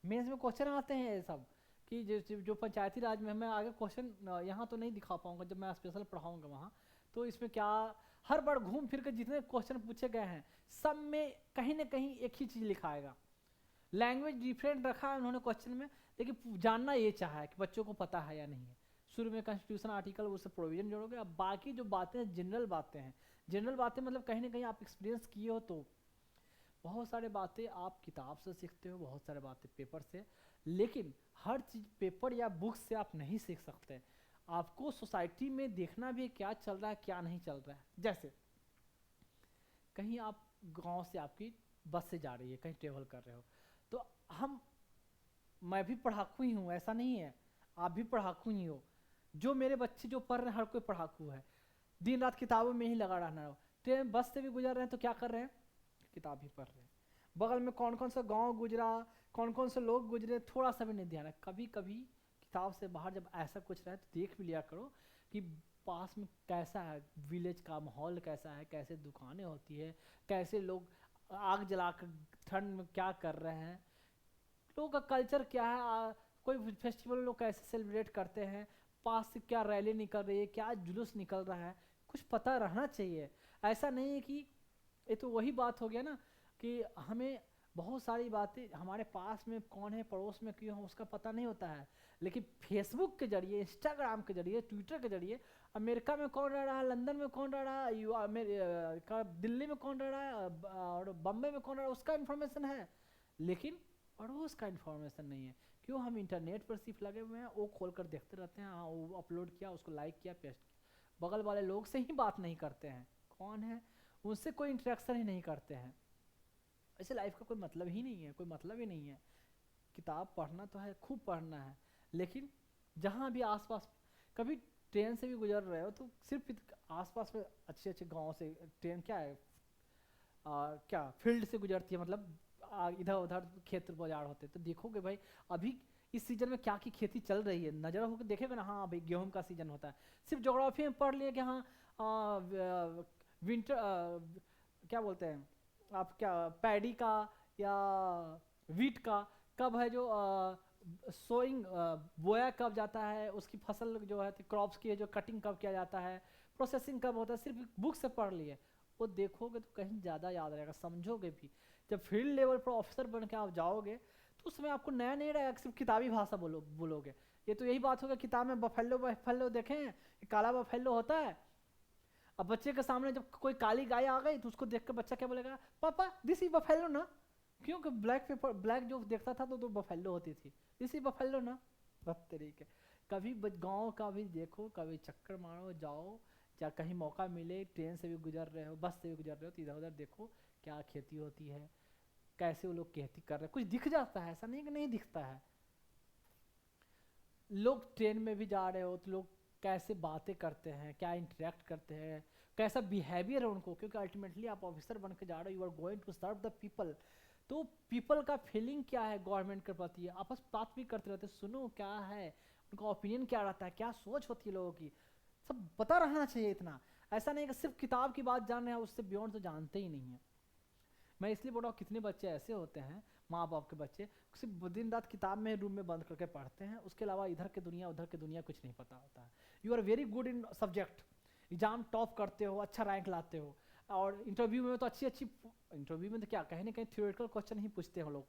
मेंस में क्वेश्चन आते हैं ये सब कि जो पंचायती राज में मैं आगे क्वेश्चन यहाँ तो नहीं दिखा पाऊंगा, जब मैं स्पेशल पढ़ाऊंगा वहाँ। तो इसमें क्या, हर बार घूम फिर के जितने क्वेश्चन पूछे गए हैं सब में कहीं ना कहीं एक ही चीज़ लिखा आएगा। लैंग्वेज डिफरेंट रखा है उन्होंने क्वेश्चन में, लेकिन जानना ये चाहा है कि बच्चों को पता है या नहीं है। शुरू में कॉन्स्टिट्यूशन आर्टिकल वो सब प्रोविजन जोड़ोगे, अब बाकी जो बातें हैं जनरल बातें हैं। जनरल बातें मतलब कहीं ना कहीं आप एक्सपीरियंस किए हो, तो बहुत सारे बातें आप किताब से सीखते हो, बहुत सारे बातें पेपर से, लेकिन हर चीज़ पेपर या बुक से आप नहीं सीख सकते। आपको सोसाइटी में देखना भी क्या चल रहा है क्या नहीं चल रहा है। जैसे कहीं आप गांव से आपकी बस से जा रही है, कहीं ट्रेवल कर रहे हो, तो मैं भी पढ़ाकू ही हूँ, ऐसा नहीं है, आप भी पढ़ाकू ही हो। जो मेरे बच्चे जो पढ़ रहे हैं हर कोई पढ़ाकू है, दिन रात किताबों में ही लगा रहना हो। ट्रेन बस से भी गुजर रहे हैं तो क्या कर रहे हैं, किताब ही पढ़ रहे हैं। बगल में कौन कौन सा गांव गुजरा, कौन कौन से लोग गुजरे, थोड़ा सा भी नहीं ध्यान है। कभी कभी किताब से बाहर जब ऐसा कुछ रहे तो देख भी लिया करो कि पास में कैसा है, विलेज का माहौल कैसा है, कैसे दुकानें होती है, कैसे लोग आग जलाकर ठंड में क्या कर रहे हैं, लोगों का कल्चर क्या है, कोई फेस्टिवल लोग कैसे सेलिब्रेट करते हैं, पास से क्या रैली निकल रही है, क्या जुलूस निकल रहा है, कुछ पता रहना चाहिए। ऐसा नहीं है कि ये तो वही बात हो गया ना कि हमें बहुत सारी बातें हमारे पास में कौन है, पड़ोस में क्यों है, उसका पता नहीं होता है। लेकिन फेसबुक के जरिए, इंस्टाग्राम के जरिए, ट्विटर के जरिए अमेरिका में कौन रह रहा है, लंदन में कौन रह रहा है, दिल्ली में कौन रह रहा है, और बम्बई में कौन रह रहा है, उसका इन्फॉर्मेशन है। लेकिन पड़ोस का इन्फॉर्मेशन नहीं है। क्यों, हम इंटरनेट पर सिर्फ लगे हुए हैं, वो खोल कर देखते रहते हैं, हाँ वो अपलोड किया, उसको लाइक किया, पेस्ट किया। बगल वाले लोग से ही बात नहीं करते हैं, कौन है उनसे कोई इंटरेक्शन ही नहीं करते हैं। ऐसे लाइफ का कोई मतलब ही नहीं है, कोई मतलब ही नहीं है। किताब पढ़ना तो है, खूब पढ़ना है, लेकिन जहाँ भी आसपास, कभी ट्रेन से भी गुजर रहे हो तो सिर्फ आसपास में अच्छे अच्छे गाँव से ट्रेन क्या है, क्या फील्ड से गुजरती है, मतलब इधर उधर खेत बाजार होते हैं, तो देखोगे भाई अभी इस सीजन में क्या की खेती चल रही है, नजर होकर देखेगा ना, हाँ भाई गेहूं का सीजन होता है। सिर्फ ज्योग्राफी में पढ़ लिए कि हाँ विंटर, क्या बोलते हैं आप, क्या पैडी का या वीट का कब है, जो सोइंग बोया कब जाता है, उसकी फसल जो है क्रॉप्स की है जो कटिंग कब किया जाता है, प्रोसेसिंग कब होता है, सिर्फ बुक से पढ़ लिए। वो देखोगे तो कहीं ज़्यादा याद रहेगा, समझोगे भी। जब फील्ड लेवल पर ऑफिसर बन के आप जाओगे तो उसमें आपको नया नहीं रहेगा, सिर्फ किताबी भाषा बोलोगे। ये तो यही बात होगा, किताब में बफेलो बफेलो देखें, ये काला बफेलो होता है। अब बच्चे के सामने जब कोई काली गाय आ गई तो उसको देख कर बच्चा क्या बोलेगा, पापा दिस इज बफेलो ना। क्योंकि ब्लैक पेपर, ब्लैक जो देखता था तो बफेलो होती थी, दिस इज बफेलो ना। बस तरीके, कभी गाँव का भी देखो, कभी चक्कर मारो जाओ, या कहीं मौका मिले ट्रेन से भी गुजर रहे हो, बस से भी गुजर रहे हो, तो इधर उधर देखो क्या खेती होती है, कैसे वो लोग खेती कर रहे हैं, कुछ दिख जाता है, ऐसा नहीं कि नहीं दिखता है। लोग ट्रेन में भी जा रहे हो तो लोग कैसे बातें करते हैं, क्या इंटरेक्ट करते हैं, कैसा बिहेवियर है उनको, क्योंकि अल्टीमेटली आप ऑफिसर बन के जा रहे हो, you are going to serve the people. तो पीपल का फीलिंग क्या है गवर्नमेंट के प्रति, आपस बात भी करते रहते, सुनो क्या है उनका ओपिनियन, क्या रहता है, क्या सोच होती है लोगों की, सब पता रहना चाहिए इतना। ऐसा नहीं कि सिर्फ किताब की बात जान रहे हैं, उससे बियॉन्ड तो जानते ही नहीं है। मैं इसलिए बोल रहा हूँ, कितने बच्चे ऐसे होते हैं, माँ बाप के बच्चे सिर्फ दिन रात किताब में रूम में बंद करके पढ़ते हैं, उसके अलावा इधर के दुनिया उधर के दुनिया कुछ नहीं पता होता है। You are very good in subject, exam top करते हो, अच्छा रैंक लाते हो, और इंटरव्यू में तो अच्छी अच्छी, इंटरव्यू में तो क्या कहीं ना कहीं थ्योरेटिकल क्वेश्चन ही पूछते हो लोग।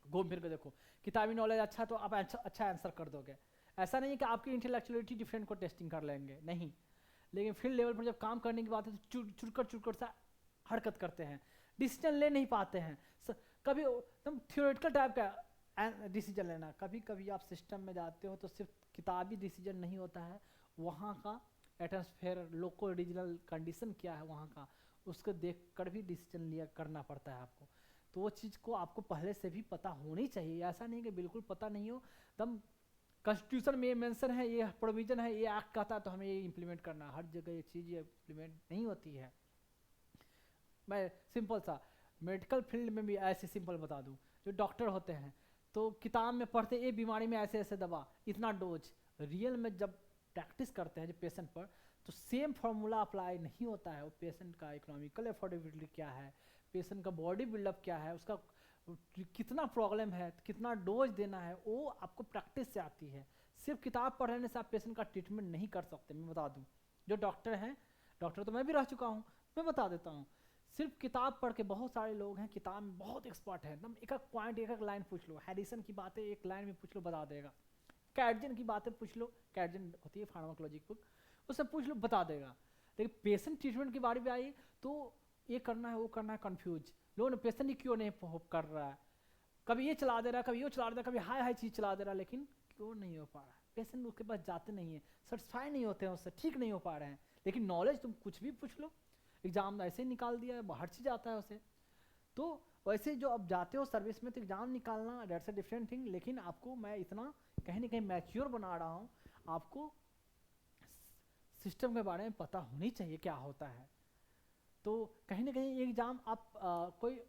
घूम फिर के देखो, किताबी नॉलेज अच्छा तो आप अच्छा आंसर कर दोगे। ऐसा नहीं है कि आपकी इंटेलेक्चुअलिटी डिफरेंट को टेस्टिंग कर लेंगे, नहीं। लेकिन फील्ड लेवल पर जब काम करने की बात है तो चुरकट सा हरकत करते हैं, डिसीजन ले नहीं पाते हैं। कभी एकदम थियोरेटिकल टाइप का डिसीजन लेना, कभी कभी आप सिस्टम में जाते हो तो सिर्फ किताबी डिसीजन नहीं होता है, वहाँ का एटमॉस्फेयर, लोकल रीजनल कंडीशन क्या है वहाँ का, उसको देख कर भी डिसीजन लिया करना पड़ता है आपको। तो वो चीज़ को आपको पहले से भी पता होनी चाहिए, ऐसा नहीं कि बिल्कुल पता नहीं हो। तब कॉन्स्टिट्यूशन में ये मेंशन है, ये प्रोविजन है, ये एक्ट कहता है तो हमें ये इंप्लीमेंट करना है, हर जगह ये चीज़ ये इंप्लीमेंट नहीं होती है। मैं सिंपल सा मेडिकल फील्ड में भी ऐसे सिंपल बता दूं, जो डॉक्टर होते हैं तो किताब में पढ़ते ये बीमारी में ऐसे ऐसे दवा, इतना डोज, रियल में जब प्रैक्टिस करते हैं जो पेशेंट पर, तो सेम फार्मूला अप्लाई नहीं होता है। वो पेशेंट का इकोनॉमिकल अफोर्डेबिलिटी क्या है, पेशेंट का बॉडी बिल्डअप क्या है, उसका कितना प्रॉब्लम है, कितना डोज देना है, वो आपको प्रैक्टिस से आती है। सिर्फ किताब पढ़ने से आप पेशेंट का ट्रीटमेंट नहीं कर सकते। मैं बता दूं, जो डॉक्टर हैं, डॉक्टर तो मैं भी रह चुका हूँ, मैं बता देता हूँ, सिर्फ किताब पढ़ के बहुत सारे लोग हैं किताब में बहुत एक्सपर्ट है, एकदम एक एक पॉइंट एक एक लाइन पूछ लो, हैरिसन की बातें एक लाइन में पूछ लो बता देगा, कैटजन की बातें पूछ लो, कैटजन होती है फार्माकोलॉजी की बुक, उससे पूछ लो बता देगा। लेकिन पेशेंट ट्रीटमेंट की बारी में आई तो ये करना है वो करना है, कन्फ्यूज लोगों ने, पेशेंट ही क्यों नहीं कर रहा है, कभी ये चला दे रहा है, कभी ये चला दे रहा है, कभी हाई हाई चीज़ चला दे रहा है, लेकिन क्यों नहीं हो पा रहा है, पेशेंट उसके पास जाते नहीं है, सेटिस्फाई नहीं होते हैं उससे, ठीक नहीं हो पा रहे हैं। लेकिन नॉलेज तुम कुछ भी पूछ लो, एग्जाम ऐसे ही निकाल दिया है, हर चीज़ आता है उसे। तो वैसे जो अब जाते हो सर्विस में तो एग्जाम निकालना दैट्स अ डिफरेंट थिंग, लेकिन आपको मैं इतना कहीं ना कहीं मैच्योर बना रहा हूँ, आपको सिस्टम के बारे में पता होनी चाहिए क्या होता है। तो कहीं ना कहीं ये एग्जाम आप कोई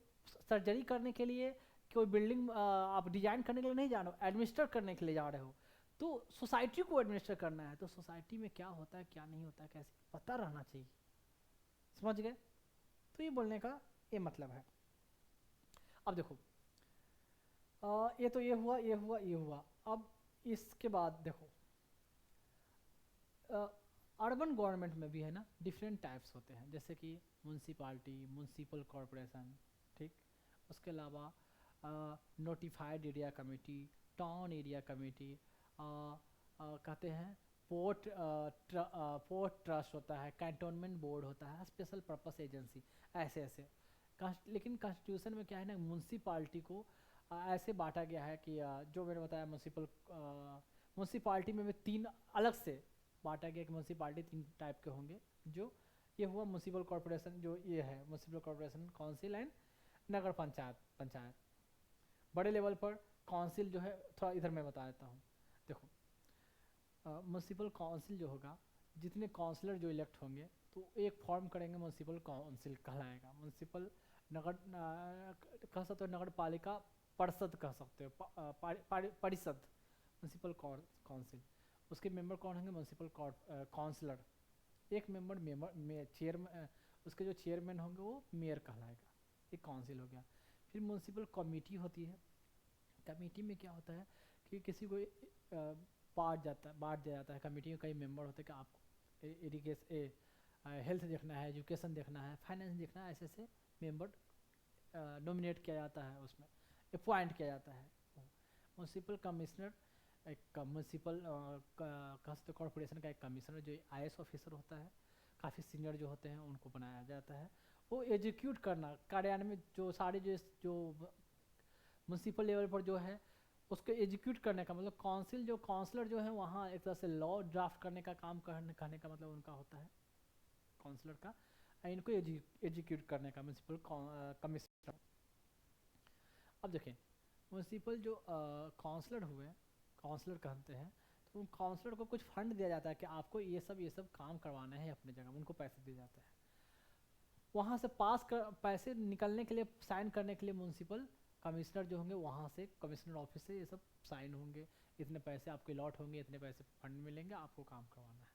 सर्जरी करने के लिए, कोई बिल्डिंग आप डिजाइन करने के लिए नहीं जा रहे हो, एडमिनिस्टर करने के लिए जा रहे हो, तो सोसाइटी को एडमिनिस्टर करना है, तो सोसाइटी में क्या होता है क्या नहीं होता है कैसे पता रहना चाहिए, समझ गए। तो ये बोलने का ये मतलब है। अब देखो, ये तो ये हुआ ये हुआ ये हुआ। अब इसके बाद देखो, अर्बन गवर्नमेंट में भी है ना डिफरेंट टाइप्स होते हैं, जैसे कि म्यूनसिपाल्टी, म्यूनसिपल कॉरपोरेशन, ठीक। उसके अलावा notified area committee, town area committee, कहते हैं पोर्ट, पोर्ट ट्रस्ट होता है, कैंटोनमेंट बोर्ड होता है, स्पेशल पर्पस एजेंसी, ऐसे ऐसे। लेकिन कॉन्स्टिट्यूशन में क्या है ना, म्यूनसिपाल्टी को ऐसे बांटा गया है कि जो मैंने बताया म्यूनसिपाल्टी में भी तीन अलग से बांटा गया कि म्यूनसिपाल्टी तीन टाइप के होंगे। जो ये हुआ म्यूनसिपल कॉर्पोरेशन, जो ये है म्यूनसिपल कॉर्पोरेशन काउंसिल एंड नगर पंचायत, बड़े लेवल पर काउंसिल जो है, थोड़ा इधर मैं बता देता हूँ। देखो, म्यूनसिपल काउंसिल जो होगा, जितने काउंसलर जो इलेक्ट होंगे तो एक फॉर्म करेंगे, म्यूनसिपल काउंसिल कहलाएगा। म्यूनसिपल नगर कह सकते हो, नगर पालिका परिषद कह सकते हो, परिषद, म्यूनसिपल काउंसिल। उसके मेंबर कौन होंगे? Municipal councillor. एक मेंबर चेयर, उसके जो चेयरमैन होंगे वो मेयर कहलाएगा। एक काउंसिल हो गया। फिर म्यूनसिपल कमेटी होती है। कमेटी में क्या होता है कि किसी को बांट दिया जाता है। कमेटी में कई मेंबर होते हैं कि आपको हेल्थ देखना है, एजुकेशन देखना है, फाइनेंस देखना है, ऐसे ऐसे मेंबर नॉमिनेट किया जाता है, उसमें अपॉइंट किया जाता है। म्यूनसिपल कमिश्नर, एक म्यूनसिपल कॉरपोरेशन का एक कमिश्नर जो IAS ऑफिसर होता है, काफ़ी सीनियर जो होते हैं उनको बनाया जाता है। वो एग्जीक्यूट करना, कार्यान्वित जो सारे जो म्यूनसिपल लेवल पर जो है उसको एग्जीक्यूट करने का मतलब काउंसिल, जो काउंसलर जो है वहाँ एक तरह से लॉ ड्राफ्ट करने का काम कहने का मतलब उनका होता है काउंसलर का, इनको एग्जीक्यूट करने का म्यूनसिपल कमिश्नर। अब देखें, म्यूनसिपल जो काउंसलर हुए, काउंसलर कहते हैं, तो उन काउंसलर को कुछ फंड दिया जाता है कि आपको ये सब काम करवाना है अपने जगह, उनको पैसे दिए जाते हैं। वहाँ से पैसे निकलने के लिए, साइन करने के लिए म्यूनसिपल कमिश्नर जो होंगे वहाँ से, कमिश्नर ऑफिस से ये सब साइन होंगे, इतने पैसे आपके अलॉट होंगे, इतने पैसे फंड मिलेंगे, आपको काम करवाना है।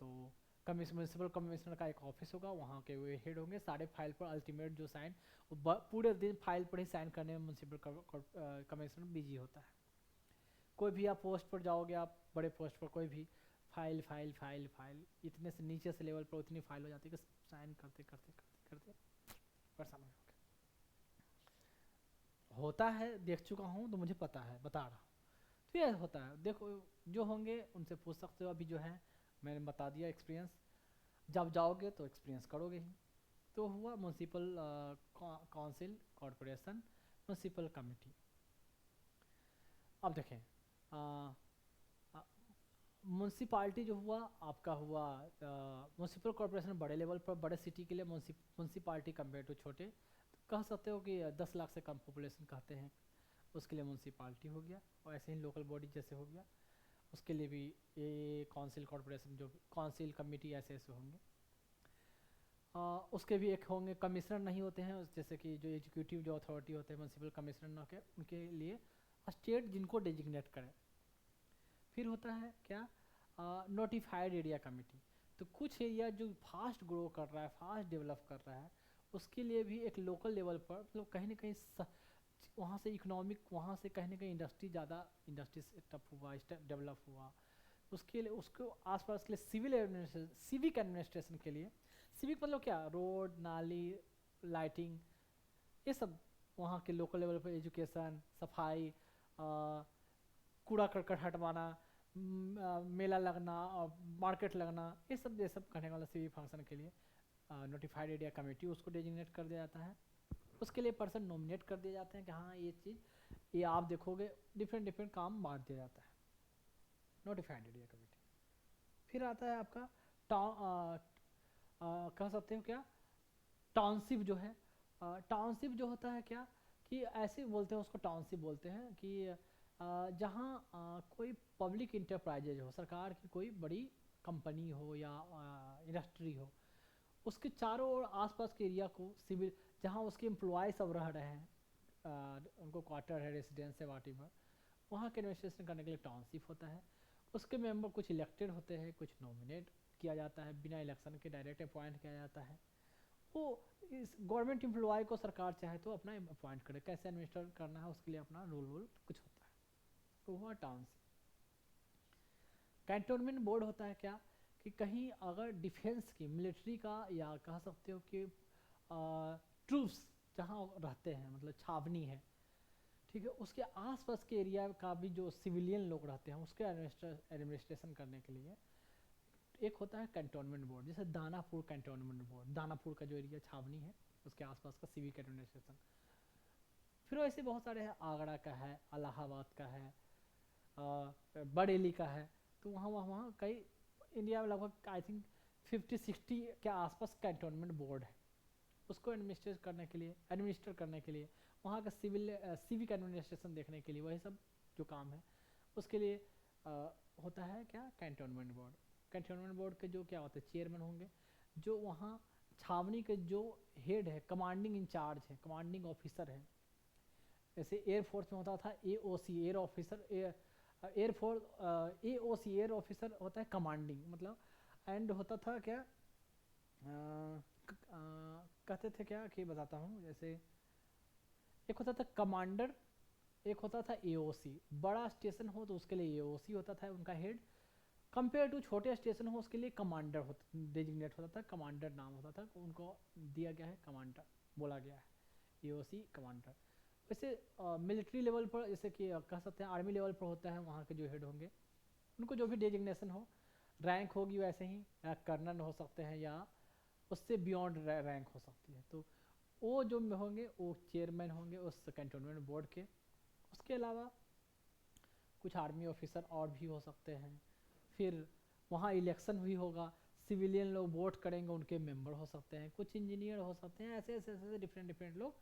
तो म्यूनसिपल कमिश्नर का एक ऑफिस होगा, वहाँ के वे हेड होंगे, सारे फाइल पर अल्टीमेट जो साइन, पूरे दिन फाइल पर ही साइन करने में म्यूनसिपल कमिश्नर बिजी होता है। कोई भी आप पोस्ट पर जाओगे, आप बड़े पोस्ट पर, कोई भी फाइल फाइल फाइल फाइल, इतने से नीचे से लेवल पर उतनी फाइल हो जाती है कि साइन करते करते करते करते परेशान हो जाओगे। होता है, देख चुका हूँ तो मुझे पता है, बता रहा हूँ। तो ये होता है, देखो जो होंगे उनसे पूछ सकते हो। अभी जो है मैंने बता दिया एक्सपीरियंस, जब जाओगे तो एक्सपीरियंस करोगे ही। तो हुआ municipal council, corporation, municipal committee. अब देखें, म्यूनसिपाल्टी जो हुआ आपका हुआ, म्यूनसिपल कॉरपोरेशन बड़े लेवल पर, बड़े सिटी के लिए म्यूनसिपाल्टी कंपेयर टू छोटे, तो कह सकते हो कि 10 लाख से कम पॉपुलेशन कहते हैं, उसके लिए म्यूनसिपाल्टी हो गया। और ऐसे ही लोकल बॉडी जैसे हो गया, उसके लिए भी ये काउंसिल, कॉरपोरेशन, जो काउंसिल कमेटी ऐसे ऐसे होंगे। उसके भी एक होंगे कमिश्नर नहीं होते हैं, जैसे कि जो एग्जीक्यूटिव जो अथॉरिटी होते हैं म्यूनसिपल कमिश्नर न के, उनके लिए स्टेट जिनको डेजिग्नेट करें। फिर होता है क्या, नोटिफाइड एरिया कमेटी। तो कुछ एरिया जो फास्ट ग्रो कर रहा है, फास्ट डेवलप कर रहा है, उसके लिए भी एक लोकल लेवल पर, मतलब कहीं ना कहीं वहाँ से इकोनॉमिक, वहाँ से कहीं ना कहीं इंडस्ट्री ज़्यादा, इंडस्ट्री सेटअप हुआ, डेवलप हुआ, उसके लिए, उसको आसपास के लिए सिविल एडमिनिस्ट्रेशन, सिविक एडमिनिस्ट्रेशन के लिए, सिविक मतलब क्या, रोड, नाली, लाइटिंग, ये सब वहाँ के लोकल लेवल पर, एजुकेशन, सफाई, कूड़ा करकट हटवाना, मेला लगना और मार्केट लगना, ये सब करने वाला सिविक फंक्शन के लिए नोटिफाइड एरिया कमेटी, उसको डेजिग्नेट कर दिया जाता है। उसके लिए पर्सन नॉमिनेट कर दिए जाते हैं कि हाँ ये चीज़, ये आप देखोगे, डिफरेंट डिफरेंट काम बांट दिया जाता है, नोटिफाइड एरिया कमेटी। फिर आता है आपका टाउन, कह सकते हो क्या, टाउनशिप जो है। टाउनशिप जो होता है क्या, कि ऐसे बोलते हैं उसको, टाउनशिप बोलते हैं कि जहाँ कोई पब्लिक इंटरप्राइजेज हो, सरकार की कोई बड़ी कंपनी हो या इंडस्ट्री हो, उसके चारों ओर आसपास के एरिया को सिविल, जहाँ उसके एम्प्लॉय सब रह रहे हैं, उनको क्वार्टर है, रेसिडेंस है, वाटिवर, वहाँ के एडमिनिस्ट्रेशन करने के लिए टाउनशिप होता है। उसके मेंबर कुछ इलेक्टेड होते हैं, कुछ नॉमिनेट किया जाता है, बिना इलेक्शन के डायरेक्ट अपॉइंट किया जाता है। वो इस गवर्नमेंट एम्प्लॉय को सरकार चाहे तो अपना अपॉइंट करे, कैसे एडमिनिस्टर करना है उसके लिए अपना रूल कुछ होता है। तो हुआ टाउनशिप। कैंटोनमेंट बोर्ड होता है क्या, कि कहीं अगर डिफेंस की, मिलिट्री का, या कह सकते हो कि ट्रूप्स जहाँ रहते हैं, मतलब छावनी है, ठीक है, उसके आसपास के एरिया का भी जो सिविलियन लोग रहते हैं उसके एडमिनिस्ट्रेशन करने के लिए एक होता है कैंटोनमेंट बोर्ड। जैसे दानापुर कैंटोनमेंट बोर्ड, दानापुर का जो एरिया छावनी है उसके आसपास का सिविक एडमिनिस्ट्रेशन। फिर ऐसे बहुत सारे हैं, आगरा का है, इलाहाबाद का है, बरेली का है। तो वहाँ कई, इंडिया में लगभग आई थिंक 50-60 के आसपास कैंटोनमेंट बोर्ड है। उसको एडमिनिस्टर करने के लिए, वहाँ का सिविक एडमिनिस्ट्रेशन देखने के लिए, वही सब जो काम है उसके लिए होता है क्या, कैंटोनमेंट बोर्ड। कैंटोनमेंट बोर्ड के जो क्या होते हैं, चेयरमैन होंगे, जो वहाँ छावनी के जो हेड है, कमांडिंग इंचार्ज है, कमांडिंग ऑफिसर है। जैसे एयरफोर्स में होता था AOC air officer, air force AOC air officer होता है कमांडिंग मतलब, एंड होता था क्या कहते थे क्या कि बताता हूँ, जैसे एक होता था कमांडर, एक होता था AOC। बड़ा स्टेशन हो तो उसके लिए AOC होता था उनका हेड, कंपेयर टू छोटे स्टेशन हो उसके लिए कमांडर होता, डेजिग्नेट होता था, कमांडर नाम होता था, उनको दिया गया है कमांडर, बोला गया है AOC कमांडर। वैसे मिलिट्री लेवल पर जैसे कि कह सकते हैं आर्मी लेवल पर होता है, वहाँ के जो हेड होंगे उनको जो भी डेजिग्नेशन हो, रैंक होगी वैसे ही, या कर्नल हो सकते हैं या उससे बियॉन्ड रैंक हो सकती है। तो वो जो होंगे वो चेयरमैन होंगे उस कैंटोनमेंट बोर्ड के। उसके अलावा कुछ आर्मी ऑफिसर और भी हो सकते हैं। फिर वहाँ इलेक्शन भी होगा, सिविलियन लोग वोट करेंगे, उनके मेंबर हो सकते हैं, कुछ इंजीनियर हो सकते हैं, ऐसे ऐसे ऐसे डिफरेंट डिफरेंट लोग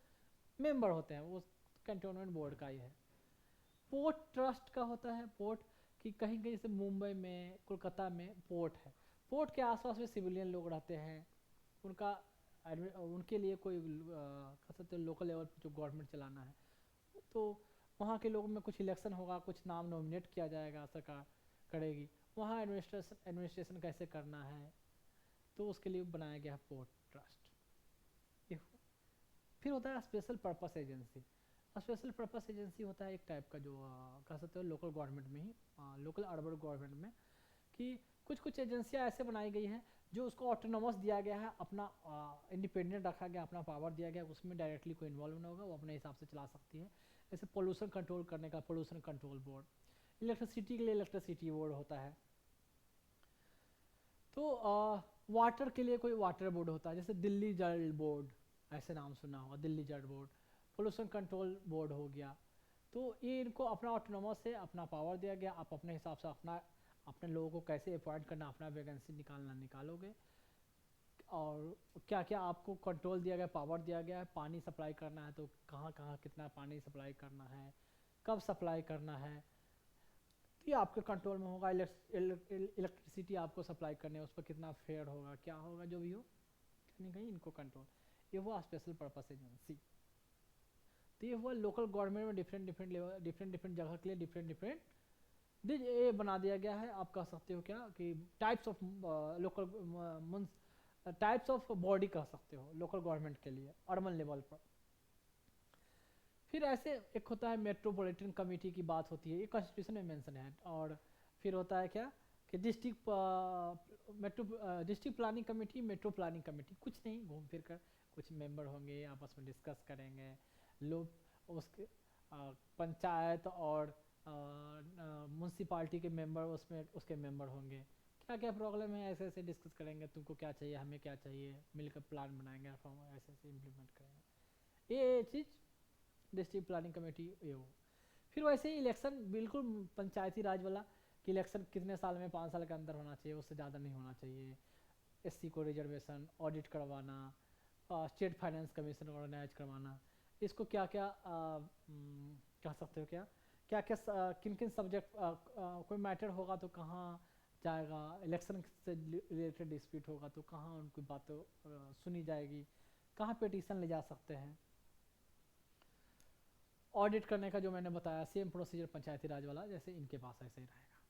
मेंबर होते हैं, वो कैंटोनमेंट बोर्ड का ही है। पोर्ट ट्रस्ट का होता है, पोर्ट कि कहीं कहीं जैसे मुंबई में, कोलकाता में पोर्ट है, पोर्ट के आसपास में सिविलियन लोग रहते हैं, उनका उनके लिए कोई कह सकते हैं लोकल लेवल पर जो गवर्नमेंट चलाना है, तो वहाँ के लोगों में कुछ इलेक्शन होगा, कुछ नाम नॉमिनेट किया जाएगा, सरकार करेगी, वहाँ एडमिनिस्ट्रेशन कैसे करना है, तो उसके लिए बनाया गया है पोर्ट ट्रस्ट। फिर होता है special purpose agency. Special purpose agency होता है एक टाइप का जो कह सकते हो लोकल गवर्नमेंट में ही, लोकल अर्बन गवर्नमेंट में, कि कुछ कुछ एजेंसियां ऐसे बनाई गई हैं जो उसको ऑटोनोमस दिया गया है, अपना इंडिपेंडेंट रखा गया, अपना पावर दिया गया, उसमें डायरेक्टली कोई इन्वॉल्व नहीं होगा, वो अपने हिसाब से चला सकती है। जैसे पोल्यूशन कंट्रोल करने का पोल्यूशन कंट्रोल बोर्ड, इलेक्ट्रिसिटी के लिए इलेक्ट्रिसिटी बोर्ड होता है, तो वाटर के लिए कोई वाटर बोर्ड होता है, जैसे दिल्ली जल बोर्ड, ऐसे नाम सुना होगा, दिल्ली जल बोर्ड। पोल्यूशन कंट्रोल बोर्ड हो गया। तो ये इनको अपना ऑटोनोमस से अपना पावर दिया गया, आप अपने हिसाब से अपना अपने लोगों को कैसे अपॉइंट करना, अपना वैकेंसी निकालना निकालोगे, और क्या क्या आपको कंट्रोल दिया गया, पावर दिया गया है। पानी सप्लाई करना है तो कहाँ कहाँ कितना पानी सप्लाई करना है, कब सप्लाई करना है, तो ये आपके कंट्रोल में होगा। इलेक्ट्रिसिटी आपको सप्लाई करने है, उस पर कितना फेयर होगा, क्या होगा, जो भी हो, कहीं ना कहीं इनको कंट्रोल, ये हुआ स्पेशल पर्पस एजेंसी। तो ये हुआ लोकल गवर्नमेंट में different different level, different different जगह के लिए डिफरेंट डिफरेंट ये बना दिया गया है। आप कह सकते हो क्या कि types of local types of body कह सकते हो लोकल गवर्नमेंट के लिए अर्बन लेवल पर। फिर ऐसे एक होता है मेट्रोपॉलिटन कमेटी की बात होती है, ये कॉन्स्टिट्यूशन में मेंशन है। और फिर होता है क्या कि district planning committee, metro planning committee, कुछ नहीं घूम फिर कर कुछ मेंबर होंगे, आपस में डिस्कस करेंगे, लोग उसके पंचायत और म्यूनसिपाल्टी के मेंबर उसमें उसके मेंबर होंगे, क्या क्या प्रॉब्लम है ऐसे ऐसे डिस्कस करेंगे, तुमको क्या चाहिए, हमें क्या चाहिए, मिलकर प्लान बनाएंगे, फॉर्म ऐसे ऐसे इम्प्लीमेंट करेंगे, ये चीज़ डिस्ट्रिक्ट प्लानिंग कमेटी ये हो। फिर वैसे ही इलेक्शन बिल्कुल पंचायती राज वाला, कि इलेक्शन कितने साल में, 5 साल के अंदर होना चाहिए, उससे ज़्यादा नहीं होना चाहिए, SC को रिजर्वेशन, ऑडिट करवाना, स्टेट फाइनेंस कमीशन ऑर्गेनाइज करवाना, इसको क्या क्या कह सकते हो क्या क्या क्या किन किन सब्जेक्ट, कोई मैटर होगा तो कहाँ जाएगा, इलेक्शन से रिलेटेड डिस्प्यूट होगा तो कहाँ उनकी बातों सुनी जाएगी, कहाँ पिटीशन ले जा सकते हैं। ऑडिट करने का जो मैंने बताया सेम प्रोसीजर पंचायती राज वाला जैसे इनके पास ऐसे ही रहेगा।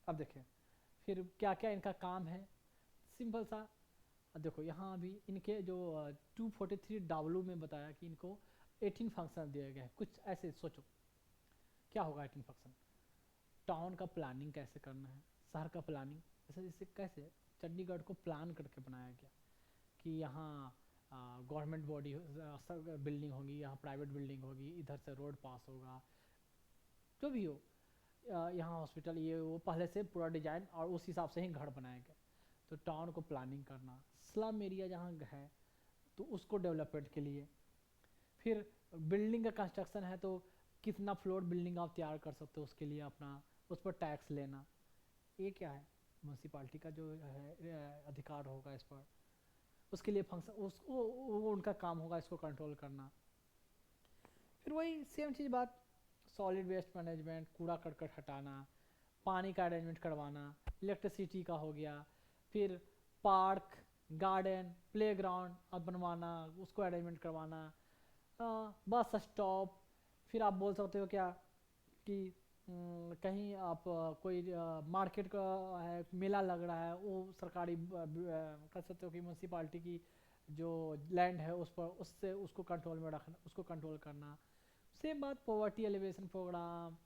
अब देखिए फिर क्या क्या इनका काम है, सिंपल सा। अब देखो यहाँ भी इनके जो 243W में बताया कि इनको 18 फंक्शन दिए गए हैं। कुछ ऐसे सोचो क्या होगा 18 फंक्शन, टाउन का प्लानिंग कैसे करना है, शहर का प्लानिंग, जैसे जैसे कैसे चंडीगढ़ को प्लान करके बनाया गया कि यहाँ गवर्नमेंट बॉडी बिल्डिंग होगी, यहाँ प्राइवेट बिल्डिंग होगी, इधर से रोड पास होगा, जो भी हो, यहाँ हॉस्पिटल, ये वो पहले से पूरा डिजाइन और उस हिसाब से ही घर बनाया गया। तो टाउन को प्लानिंग करना, स्लम एरिया जहाँ है तो उसको डेवलपमेंट के लिए, फिर बिल्डिंग का कंस्ट्रक्शन है तो कितना फ्लोर बिल्डिंग आप तैयार कर सकते हो, उसके लिए अपना उस पर टैक्स लेना, ये क्या है म्यूनसिपाल्टी का जो है अधिकार होगा इस पर। उसके लिए फंक्शन उसको वो उनका काम होगा इसको कंट्रोल करना। फिर वही सेम चीज़ बात, सॉलिड वेस्ट मैनेजमेंट, कूड़ा करकट हटाना, पानी का अरेंजमेंट करवाना, इलेक्ट्रिसिटी का हो गया, फिर पार्क, गार्डन, प्लेग्राउंड अब बनवाना, उसको अरेंजमेंट करवाना, बस स्टॉप। फिर आप बोल सकते हो क्या कि कहीं आप कोई मार्केट का है, मेला लग रहा है, वो सरकारी कह सकते हो कि म्यूनसिपाल्टी की जो लैंड है उस पर उससे उसको कंट्रोल में रखना, उसको कंट्रोल करना। सेम बात पॉवर्टी एलिवेशन प्रोग्राम,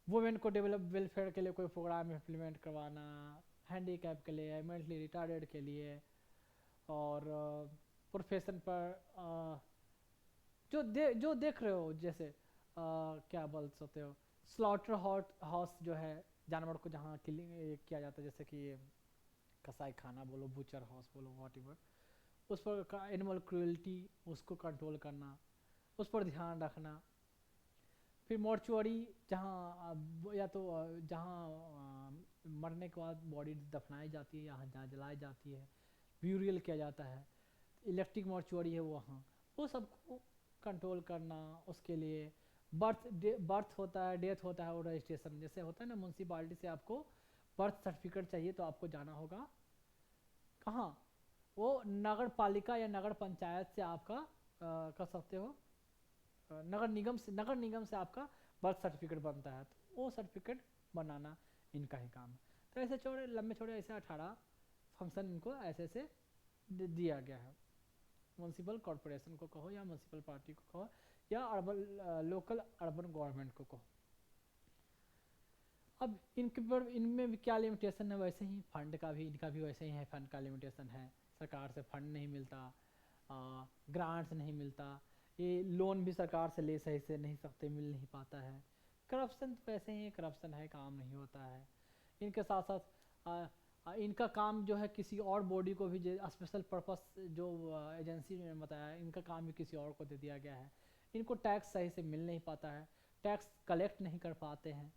वुमेन को डेवलप वेलफेयर के लिए कोई प्रोग्राम इम्प्लीमेंट करवाना, हैंडीकैप के लिए, मेंटली रिटार्डेड के लिए, और प्रोफेशन पर जो देख रहे हो जैसे क्या बोल सकते हो, स्लॉटर हाउस जो है, जानवर को जहाँ किलिंग किया जाता है, जैसे कि कसाई खाना बोलो, बुचर हाउस बोलो, वॉट एवर, उस पर एनिमल क्रूएल्टी उसको कंट्रोल करना, उस पर ध्यान रखना। फिर मॉर्चुअरी जहाँ या तो मरने के बाद बॉडी दफनाई जाती है, यहाँ जहाँ जलाई जाती है, ब्यूरियल किया जाता है, इलेक्ट्रिक मॉर्चुअरी है वहाँ, वो सबको कंट्रोल करना। उसके लिए बर्थ होता है, डेथ होता है, वो रजिस्ट्रेशन जैसे होता है ना, म्यूनसिपाल्टी से आपको बर्थ सर्टिफिकेट चाहिए तो आपको जाना होगा कहाँ, वो नगर पालिका या नगर पंचायत से आपका कर सकते हो, नगर निगम से आपका बर्थ सर्टिफिकेट बनता है, तो वो सर्टिफिकेट बनाना इनका ही काम है। तो ऐसे छोटे लंबे छोटे ऐसे 18 फंक्शन इनको ऐसे ऐसे दिया गया है। म्यूनसिपल कॉरपोरेशन को कहो या म्यूनसिपल पार्टी को कहो या लोकल अर्बन गवर्नमेंट को कहो। अब इनके पर इनमें भी क्या लिमिटेशन है, वैसे ही फंड का भी इनका भी वैसे ही है, फंड का लिमिटेशन है, सरकार से फंड नहीं मिलता, ग्रांट्स नहीं मिलता, ये लोन भी सरकार से ले सही से नहीं सकते, मिल नहीं पाता है। करप्शन तो वैसे ही करप्शन है, काम नहीं होता है। इनके साथ साथ इनका काम जो है किसी और बॉडी को भी, स्पेशल पर्पस जो एजेंसी ने बताया, इनका काम भी किसी और को दे दिया गया है। इनको टैक्स सही से मिल नहीं पाता है, टैक्स कलेक्ट नहीं कर पाते हैं।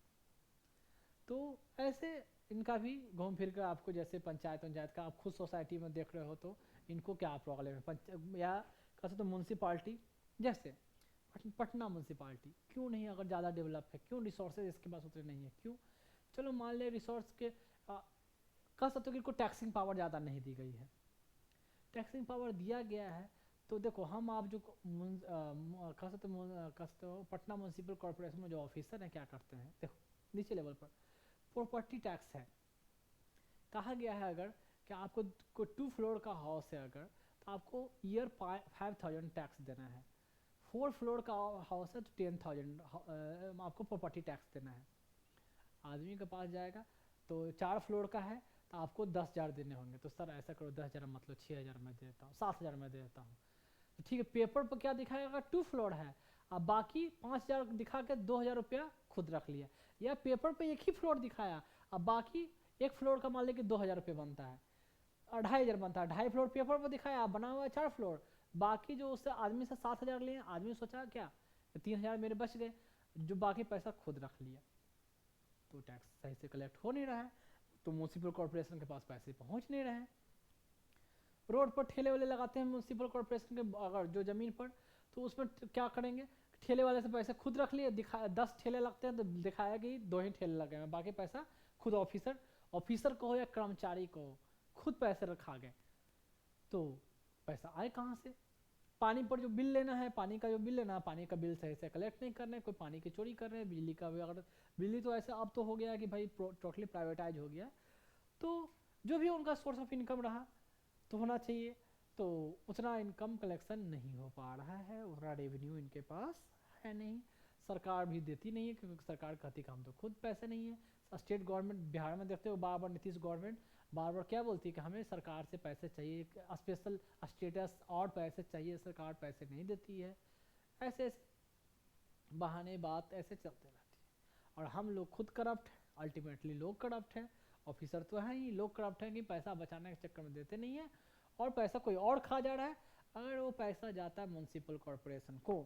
तो ऐसे इनका भी घूम फिर कर आपको, जैसे पंचायत का आप खुद सोसाइटी में देख रहे हो तो इनको क्या प्रॉब्लम है, या कह सकते तो म्यूनसिपाल्टी जैसे पटना म्यूनसिपाल्टी क्यों नहीं अगर ज़्यादा डेवलप है, क्यों रिसोर्सेज इसके पास उतने नहीं है, क्यों, चलो मान ले रिसोर्स के कह सकते हो कि इनको टैक्सिंग पावर ज़्यादा नहीं दी गई है। टैक्सिंग पावर दिया गया है तो देखो, हम आप जो कह सकते हो पटना म्यूनसिपल कॉरपोरेशन में जो ऑफिसर हैं क्या करते हैं, देखो नीचे लेवल पर प्रॉपर्टी टैक्स है, कहा गया है अगर कि आपको कोई 2 फ्लोर का हाउस है अगर, तो आपको ईयर 5,000 टैक्स देना है। 4 फ्लोर का हाउस है तो 10,000 आपको प्रॉपर्टी टैक्स देना है। आदमी के पास जाएगा तो 4 फ्लोर का है तो आपको 10,000 देने होंगे, तो सर ऐसा करो 10,000 मतलब 6,000 मैं दे देता हूँ, 7,000 मैं दे देता हूँ, तो ठीक है। पेपर पर क्या दिखाएगा, 2 फ्लोर है, अब बाकी 5,000 दिखा के 2,000 रुपया खुद रख लिया, या पेपर पे एक ही फ्लोर दिखाया, अब बाकी एक फ्लोर का मान लीजिए 2,000 रुपये बनता है, 2,500 बनता है, 2.5 फ्लोर पेपर पर दिखाया, बना हुआ है 4 फ्लोर, बाकी जो उससे आदमी से 7,000 लिए, आदमी सोचा क्या 3,000 मेरे बच गए, जो बाकी पैसा खुद रख लिया, तो टैक्स सही से कलेक्ट हो नहीं रहा है, तो म्यूनसिपल कॉर्पोरेशन के पास पैसे पहुंच नहीं रहे हैं। रोड पर ठेले वाले लगाते हैं म्यूनसिपल कॉर्पोरेशन के अगर जो ज़मीन पर, तो उसमें क्या करेंगे, ठेले वाले से पैसे खुद रख लिए, दिखा 10 ठेले लगते हैं तो दिखाया कि 2 ही ठेले लगे हैं, बाकी पैसा खुद ऑफिसर को हो या कर्मचारी को हो, खुद पैसे रखा गए, तो पैसा आए कहाँ से। पानी पर जो बिल लेना है, पानी का जो बिल लेना है, पानी का बिल सही से कलेक्ट नहीं कर रहे हैं, कोई पानी की चोरी कर रहे हैं, बिजली का भी, अगर बिजली तो ऐसा अब तो हो गया है कि भाई टोटली प्राइवेटाइज हो गया, तो जो भी उनका सोर्स ऑफ इनकम रहा तो होना चाहिए, तो उतना इनकम कलेक्शन नहीं हो पा रहा है, उतना रेवेन्यू इनके पास है नहीं, सरकार भी देती नहीं है क्योंकि सरकार कहती कि हम तो खुद पैसे नहीं है। स्टेट गवर्नमेंट बिहार में देखते हो बार बार नीतीश गवर्नमेंट बार बार क्या बोलती है कि हमें सरकार से पैसे चाहिए, स्पेशल स्टेटस और पैसे चाहिए, सरकार पैसे नहीं देती है, ऐसे ऐसे बहाने बात ऐसे चलते रहती है, और हम लोग खुद करप्ट हैं, अल्टीमेटली लोग करप्ट हैं, ऑफिसर तो हैं ही, लोग करप्ट हैं कि पैसा बचाने के चक्कर में देते नहीं है और पैसा कोई और खा जा रहा है, अगर वो पैसा जाता है म्यूनसिपल कॉरपोरेशन को।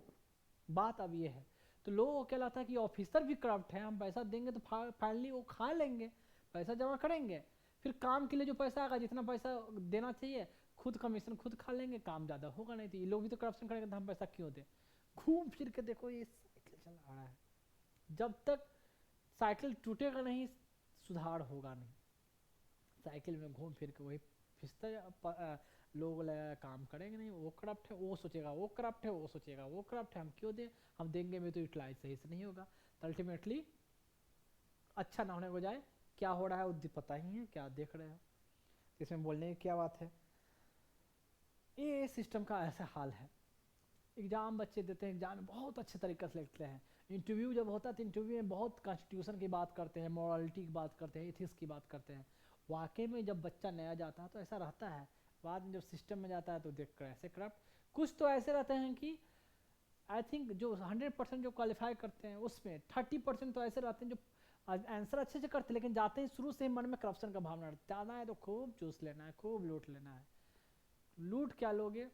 बात अब ये है, तो लोगों को क्या लगता है कि ऑफिसर भी करप्ट है, हम पैसा देंगे तो फाइनली वो खा लेंगे, पैसा जमा करेंगे, फिर काम के लिए जो पैसा आएगा जितना पैसा देना चाहिए खुद कमीशन खुद खा लेंगे, काम ज़्यादा होगा नहीं। तो ये लोग भी तो करप्शन करेंगे तो हम पैसा क्यों दें। घूम फिर के देखो ये साइकिल चला रहा है, जब तक साइकिल टूटेगा नहीं सुधार होगा नहीं। साइकिल में घूम फिर के वही फिसता लोग काम करेंगे नहीं। वो करप्ट है, वो सोचेगा वो करप्ट है, वो सोचेगा वो करप्ट है, हम क्यों दें, हम देंगे में तो यूटिलाइज सही से नहीं होगा। तो अल्टीमेटली अच्छा ना होने को जाए। क्या हो रहा है वो पता ही है, क्या देख रहे हो, इसमें बोलने की क्या बात है। ये सिस्टम का ऐसा हाल है। एग्जाम बच्चे देते हैं, एग्जाम में बहुत अच्छे तरीके से लिखते हैं। इंटरव्यू जब होता है तो इंटरव्यू में बहुत कॉन्स्टिट्यूशन की बात करते हैं, मॉरलिटी की बात करते हैं, एथिक्स की बात करते हैं। वाकई में जब बच्चा नया जाता है तो ऐसा रहता है, बाद में जब सिस्टम में जाता है तो देख कर ऐसे करप्ट। कुछ तो ऐसे रहते हैं कि आई थिंक जो 100% जो क्वालिफाई करते हैं उसमें 30% तो ऐसे रहते हैं जो आंसर अच्छे से करते हैं, लेकिन जाते हैं शुरू से ही मन में करप्शन का भावना ज़्यादा है तो खूब चूस लेना है, खूब लूट लेना है। लूट क्या लोगे,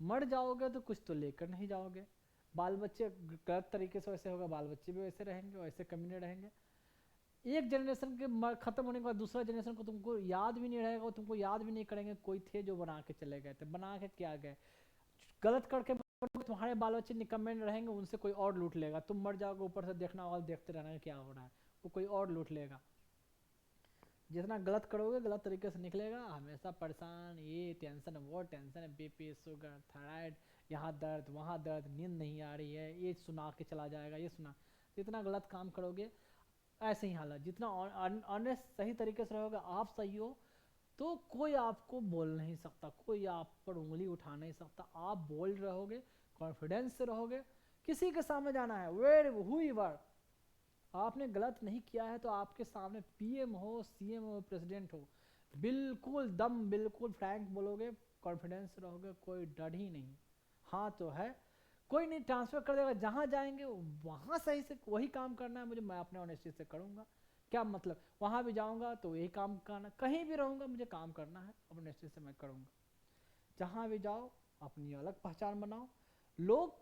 मर जाओगे तो कुछ तो लेकर नहीं जाओगे। बाल बच्चे गलत तरीके से वैसे होगा, बाल बच्चे भी वैसे रहेंगे, वैसे कमीने रहेंगे। एक जनरेशन के खत्म होने के बाद दूसरा जनरेशन को तुमको याद भी नहीं रहेगा, तुमको याद भी नहीं करेंगे कोई थे जो बना के चले गए थे। बना के क्या गए, गलत करके तुम्हारे बाल बच्चे निकम्मे रहेंगे, उनसे कोई और लूट लेगा। तुम मर जाओगे, ऊपर से देखना होगा, देखते रहना क्या हो रहा है, वो कोई और लूट लेगा। जितना गलत करोगे गलत तरीके से निकलेगा। हमेशा परेशान, ये टेंशन वो टेंशन है, बीपी शुगर थायराइड, यहाँ दर्द वहाँ दर्द, नींद नहीं आ रही है, ये सुना के चला जाएगा, ये सुना। जितना गलत काम करोगे ऐसे ही हालत। जितना ऑनेस्ट सही तरीके से रहोगे, आप सही हो तो कोई आपको बोल नहीं सकता, कोई आप पर उंगली उठा नहीं सकता। आप बोल रहोगे, कॉन्फिडेंस से रहोगे, किसी के सामने जाना है वेर हुईवर, आपने गलत नहीं किया है तो आपके सामने पीएम हो, सीएम हो, प्रेसिडेंट हो, बिल्कुल दम, बिल्कुल फ्रैंक बोलोगे, कॉन्फिडेंस रहोगे, कोई डर ही नहीं। हाँ तो है, कोई नहीं ट्रांसफर कर देगा, जहाँ जाएंगे वहाँ सही से वही काम करना है मुझे, मैं अपने ऑनेस्टी से करूँगा। क्या मतलब, वहाँ भी जाऊँगा तो यही काम करना, कहीं भी रहूँगा मुझे काम करना है, अपने ऑनेस्टी से मैं करूँगा। जहाँ भी जाओ अपनी अलग पहचान बनाओ, लोग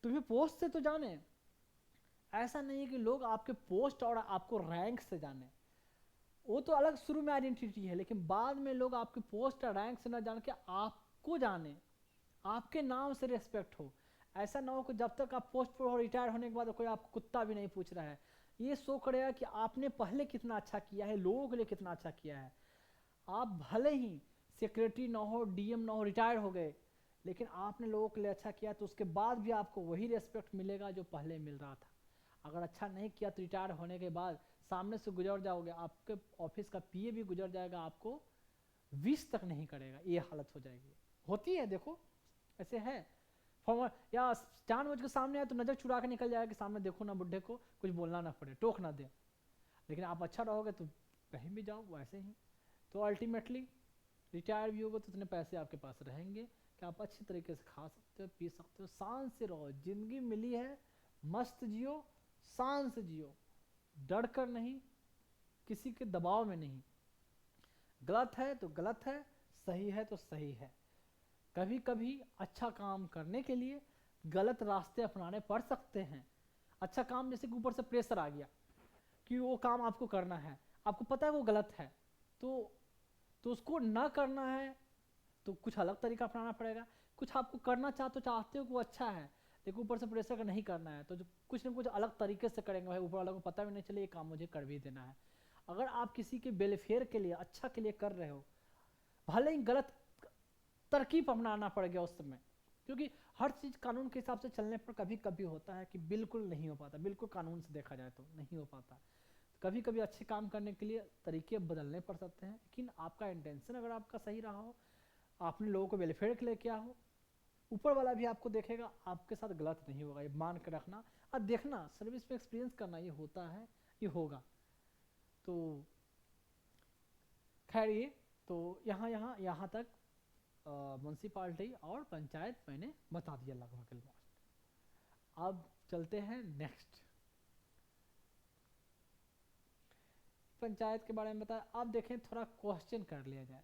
तुम्हें पोस्ट से तो जाने, ऐसा नहीं है कि लोग आपके पोस्ट और आपको रैंक से जाने। वो तो अलग शुरू में आइडेंटिटी है, लेकिन बाद में लोग आपके पोस्ट और रैंक से ना जान के आपको जाने, आपके नाम से रिस्पेक्ट हो। ऐसा ना हो कि जब तक आप पोस्ट पर हो, रिटायर होने के बाद कोई आपको कुत्ता भी नहीं पूछ रहा है। ये शो करेगा कि आपने पहले कितना अच्छा किया है, लोगों के लिए कितना अच्छा किया है। आप भले ही सेक्रेटरी ना हो, डीएम ना हो, रिटायर हो गए, लेकिन आपने लोगों के लिए अच्छा किया तो उसके बाद भी आपको वही रिस्पेक्ट मिलेगा जो पहले मिल रहा था। अगर अच्छा नहीं किया तो रिटायर होने के बाद सामने से गुजर जाओगे, आपके ऑफिस का पीए भी गुजर जाएगा, आपको विश तक नहीं करेगा, ये हालत हो जाएगी। होती है, देखो ऐसे है। फॉर्मर या जानबूझ के सामने आए तो नजर चुरा के निकल जाएगा कि सामने देखो ना, बुढ़े को कुछ बोलना ना पड़े, टोक ना दे। लेकिन आप अच्छा रहोगे तो कहीं भी जाओ वैसे ही। तो अल्टीमेटली रिटायर भी होगा तो इतने पैसे आपके पास रहेंगे कि आप अच्छी तरीके से खा सकते हो, पी सकते हो, शान से रहो। जिंदगी मिली है, मस्त जियो, शान से जियो, डर कर नहीं, किसी के दबाव में नहीं। गलत है तो गलत है, सही है तो सही है। कभी कभी अच्छा काम करने के लिए गलत रास्ते अपनाने पड़ सकते हैं। अच्छा काम जैसे कि ऊपर से प्रेशर आ गया कि वो काम आपको करना है, आपको पता है वो गलत है, तो उसको ना करना है तो कुछ अलग तरीका अपनाना पड़ेगा। कुछ आपको करना चाहते हो कि वो अच्छा है, लेकिन ऊपर से प्रेशर का नहीं करना है, तो जो कुछ ना कुछ अलग तरीके से करेंगे भाई, ऊपर वालों को पता भी नहीं चले ये काम मुझे कर भी देना है। अगर आप किसी के वेलफेयर के लिए, अच्छा के लिए कर रहे हो, भले ही गलत तरकीब अपनाना पड़ गया उस समय, क्योंकि हर चीज़ कानून के हिसाब से चलने पर कभी कभी होता है कि बिल्कुल नहीं हो पाता, बिल्कुल कानून से देखा जाए तो नहीं हो पाता। कभी कभी अच्छे काम करने के लिए तरीके बदलने पड़ सकते हैं, लेकिन आपका इंटेंशन अगर आपका सही रहा हो, आपने लोगों को वेलफेयर के लिए किया हो, ऊपर वाला भी आपको देखेगा, आपके साथ गलत नहीं होगा, ये मान कर रखना। और देखना, सर्विस में एक्सपीरियंस करना, ये होता है, ये होगा। तो खैर ये तो यहाँ यहाँ तक म्यूनसिपाल्टी और पंचायत मैंने बता दिया लगभग ऑलमोस्ट। अब चलते हैं नेक्स्ट, पंचायत के बारे में बताया। अब देखें थोड़ा क्वेश्चन कर लिया जाए।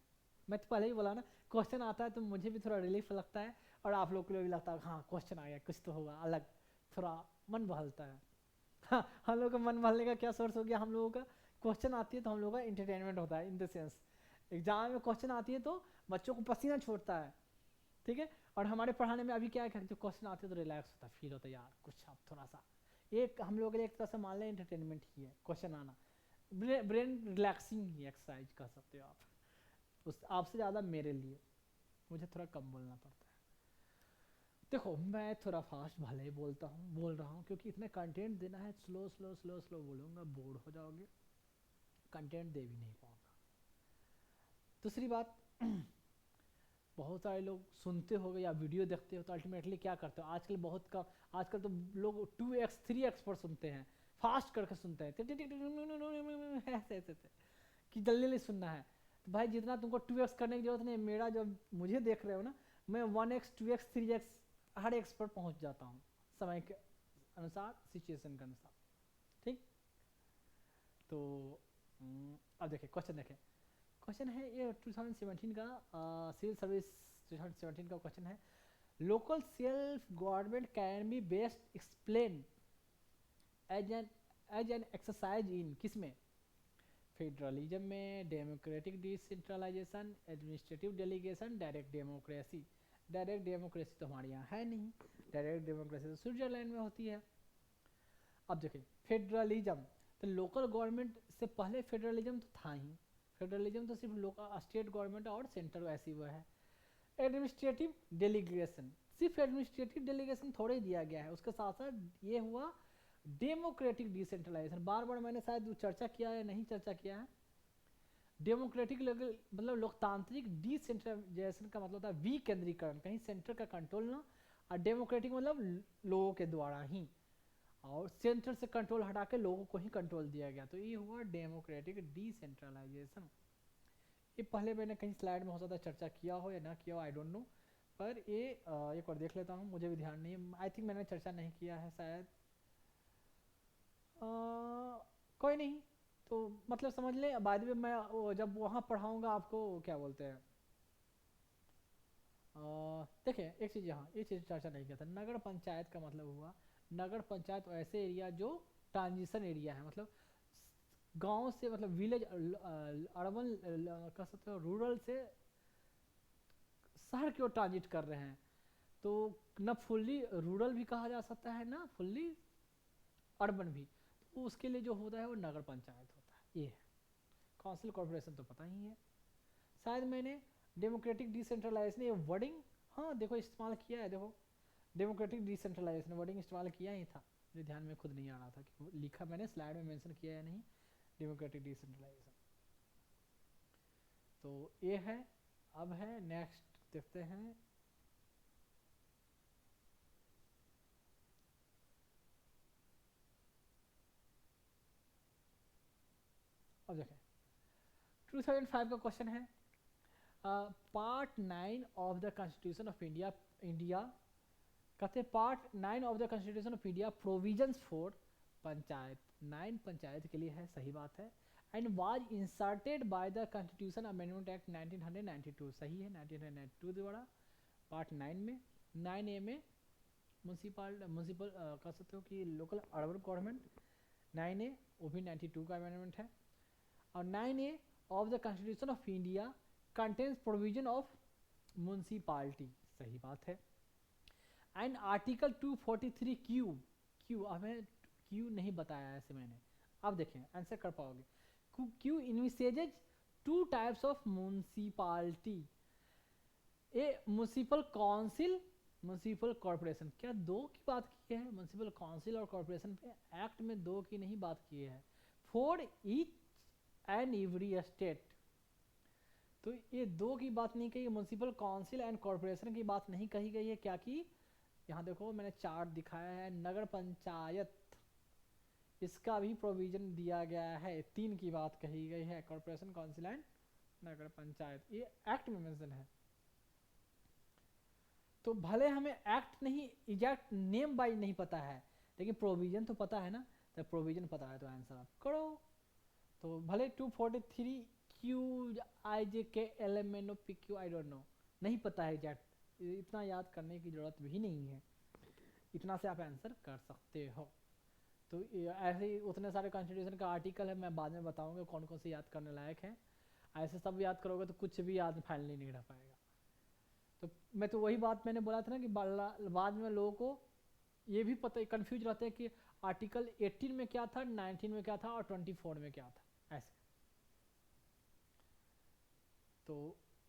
मैं तो पहले ही बोला ना, क्वेश्चन आता है तो मुझे भी थोड़ा रिलीफ लगता है और आप लोग को भी लगता है हाँ क्वेश्चन आ गया, कुछ तो होगा अलग, थोड़ा मन बहलता है। हाँ, हम लोग का मन बहलने का क्या सोर्स हो गया, हम लोगों का क्वेश्चन आती है तो हम लोगों का इंटरटेनमेंट होता है, इन द सेंस एग्जाम में क्वेश्चन आती है तो बच्चों को पसीना छोड़ता है, ठीक है। और हमारे पढ़ाने में अभी क्या है कि जो क्वेश्चन आते हैं तो रिलैक्स होता है, फील होता है यार कुछ अब थोड़ा सा, एक हम लोग के लिए एक तरह से मान लें एंटरटेनमेंट ही है क्वेश्चन आना, ब्रेन रिलैक्सिंग ही एक्सरसाइज कर सकते हो आप, उस आपसे ज़्यादा मेरे लिए, मुझे थोड़ा कम बोलना पड़ता है। देखो मैं थोड़ा फास्ट भले ही बोल रहा हूँ क्योंकि इतने कंटेंट देना है, स्लो स्लो स्लो स्लो बोलूँगा बोर हो जाओगे, कंटेंट दे भी नहीं पाऊँगा। दूसरी बात, बहुत सारे लोग सुनते हो या वीडियो देखते हो तो अल्टीमेटली क्या करते हो, आजकल बहुत कम, आजकल तो लोग 2x 3x पर सुनते हैं, फास्ट करके सुनते हैं, ऐसे ऐसे ऐसे कि जल्दी जल्दी सुनना है। तो भाई जितना तुमको 2x करने की जरूरत नहीं, मेरा जब मुझे देख रहे हो ना, मैं 1x 2x 3x हर एक्स पर पहुंच जाता हूँ समय के अनुसार, सिचुएशन के अनुसार, ठीक। तो अब देखिए क्वेश्चन देखें, क्वेश्चन है ये 2017 का सिविल सर्विस 2017 का क्वेश्चन है, local self government can be best explain as an exercise in किस में, फेडरलिज्म में, democratic decentralisation, administrative delegation, direct democracy. Direct democracy तो हमारे यहाँ है नहीं, डायरेक्ट डेमोक्रेसी तो स्विट्जरलैंड में होती है। अब देखिए फेडरलिज्म, तो लोकल गवर्नमेंट से पहले फेडरलिज्म तो था ही, फेडरलिज्म तो सिर्फ लोकल स्टेट गवर्नमेंट और सेंटर ऐसी वो है। एडमिनिस्ट्रेटिव डेलीगेशन, सिर्फ एडमिनिस्ट्रेटिव डेलीगेशन थोड़े ही दिया गया है, उसके साथ साथ ये हुआ डेमोक्रेटिक डिसेंट्रलाइजेशन, बार बार मैंने शायद चर्चा किया है, नहीं चर्चा किया है। डेमोक्रेटिक मतलब लोकतांत्रिक, डिसेंट्रलाइजेशन का मतलब होता है विकेंद्रीकरण, कहीं सेंटर का कंट्रोल ना, और डेमोक्रेटिक मतलब लोगों के द्वारा ही, और सेंटर से कंट्रोल हटा के लोगों को ही कंट्रोल दिया गया, तो ये हुआ डेमोक्रेटिक डिसेंट्रलाइजेशन। ये पहले मैंने कहीं स्लाइड में हो सकता है चर्चा किया हो या ना किया हो, आई डोंट नो, पर ये एक बार देख लेता हूँ, मुझे भी ध्यान नहीं है, आई थिंक मैंने चर्चा नहीं किया है शायद, कोई नहीं, तो मतलब समझ ले, बाद में मैं जब वहाँ पढ़ाऊँगा आपको क्या बोलते हैं, देखिए एक चीज़ यहाँ, ये चीज़ चर्चा नहीं किया था, नगर पंचायत का मतलब हुआ, नगर पंचायत ऐसे एरिया जो ट्रांजिशन एरिया है, मतलब गांव से, मतलब विलेज अर्बन कह सकते हो, रूरल से शहर की ओर ट्रांजिट कर रहे हैं, तो न फुल्ली रूरल भी कहा जा सकता है ना फुल्ली अर्बन भी, तो उसके लिए जो होता है वो नगर पंचायत होता है। ये है काउंसिल कॉर्पोरेशन तो पता ही है, शायद मैंने डेमोक्रेटिक डिसेंट्रलाइजेशन ये वर्डिंग, हाँ देखो इस्तेमाल किया है, देखो डेमोक्रेटिक डिसेंट्रलाइजेशन वर्डिंग इस्तेमाल किया ही था, मुझे ध्यान में खुद नहीं आ रहा था कि लिखा मैंने स्लाइड में मेंशन किया या नहीं, डेमोक्रेटिक डिसेंट्रलाइजेशन। तो ये है, अब है नेक्स्ट देखते हैं, अब देखें 2005 का क्वेश्चन है, part 9 of the constitution of India, India कहते हैं part 9 of the constitution of India provisions for panchayat, 9 panchayat के लिए है, सही बात है, and was inserted by the constitution amendment act 1992, सही है 1992 द्वारा, पार्ट 9 में, 9A में म्यूनसिपल कह सकते हो कि लोकल अर्बन गवर्नमेंट, 9A वो भी 92 का अमेंडमेंट है, और 9A of the constitution of India contains provision of municipality, सही बात है, एंड आर्टिकल 243 क्यू, क्यू हमें क्यू नहीं बताया है ऐसे मैंने, अब देखें आंसर कर पाओगे, Q envisages 2 types of municipality, a municipal council, municipal corporation, क्या दो की बात की है, म्यूनसिपल काउंसिल और कॉर्पोरेशन पे एक्ट में दो की नहीं बात की है, for each and every state, तो ये दो की बात नहीं कही, म्यूनसिपल काउंसिल एंड कॉर्पोरेशन की बात नहीं कही गई है, क्या की यहाँ देखो मैंने चार्ट दिखाया है, नगर पंचायत इसका भी प्रोविजन दिया गया है, 3 की बात कही गई है, कॉर्पोरेशन काउंसिल एंड नगर पंचायत, ये एक्ट में मेंशन है, तो भले हमें एक्ट नहीं एग्जैक्ट नेम वाइज नहीं पता है, लेकिन प्रोविजन तो पता है ना, तो प्रोविजन पता है तो आंसर आप करो, तो भले 243 Q I J K L M N O P Q I don't know, नहीं पता है एग्जैक्ट, इतना याद करने की जरूरत भी नहीं है, इतना से आप आंसर कर सकते हो। तो ऐसे ही उतने सारे कॉन्स्टिट्यूशन का आर्टिकल है, मैं बाद में बताऊंगा कौन कौन से याद करने लायक है, ऐसे सब याद करोगे तो कुछ भी याद फाइनली नहीं रह पाएगा। तो मैं तो वही बात मैंने बोला था ना कि बाद में लोगों को ये भी पता कंफ्यूज रहते हैं कि आर्टिकल 18 में क्या था, 19 में क्या था और 24 में क्या था, ऐसे।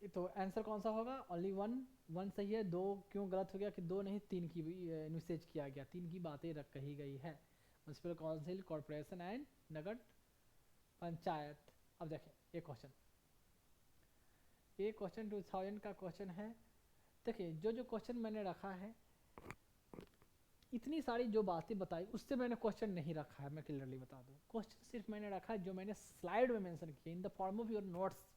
तो आंसर कौन सा होगा? ओनली वन सही है। दो क्यों गलत हो गया कि दो नहीं तीन की भी यूसेज किया गया, तीन की बातें कही गई है। म्यूनसिपल काउंसिल, कॉरपोरेशन एंड नगर पंचायत। अब देखें एक क्वेश्चन, 2000 का क्वेश्चन है। देखिए जो क्वेश्चन मैंने रखा है, इतनी सारी जो बातें बताई उससे मैंने क्वेश्चन नहीं रखा है, मैं क्लियरली बता दूं। क्वेश्चन सिर्फ मैंने रखा है जो मैंने स्लाइड में मेंशन किया in the form of your notes,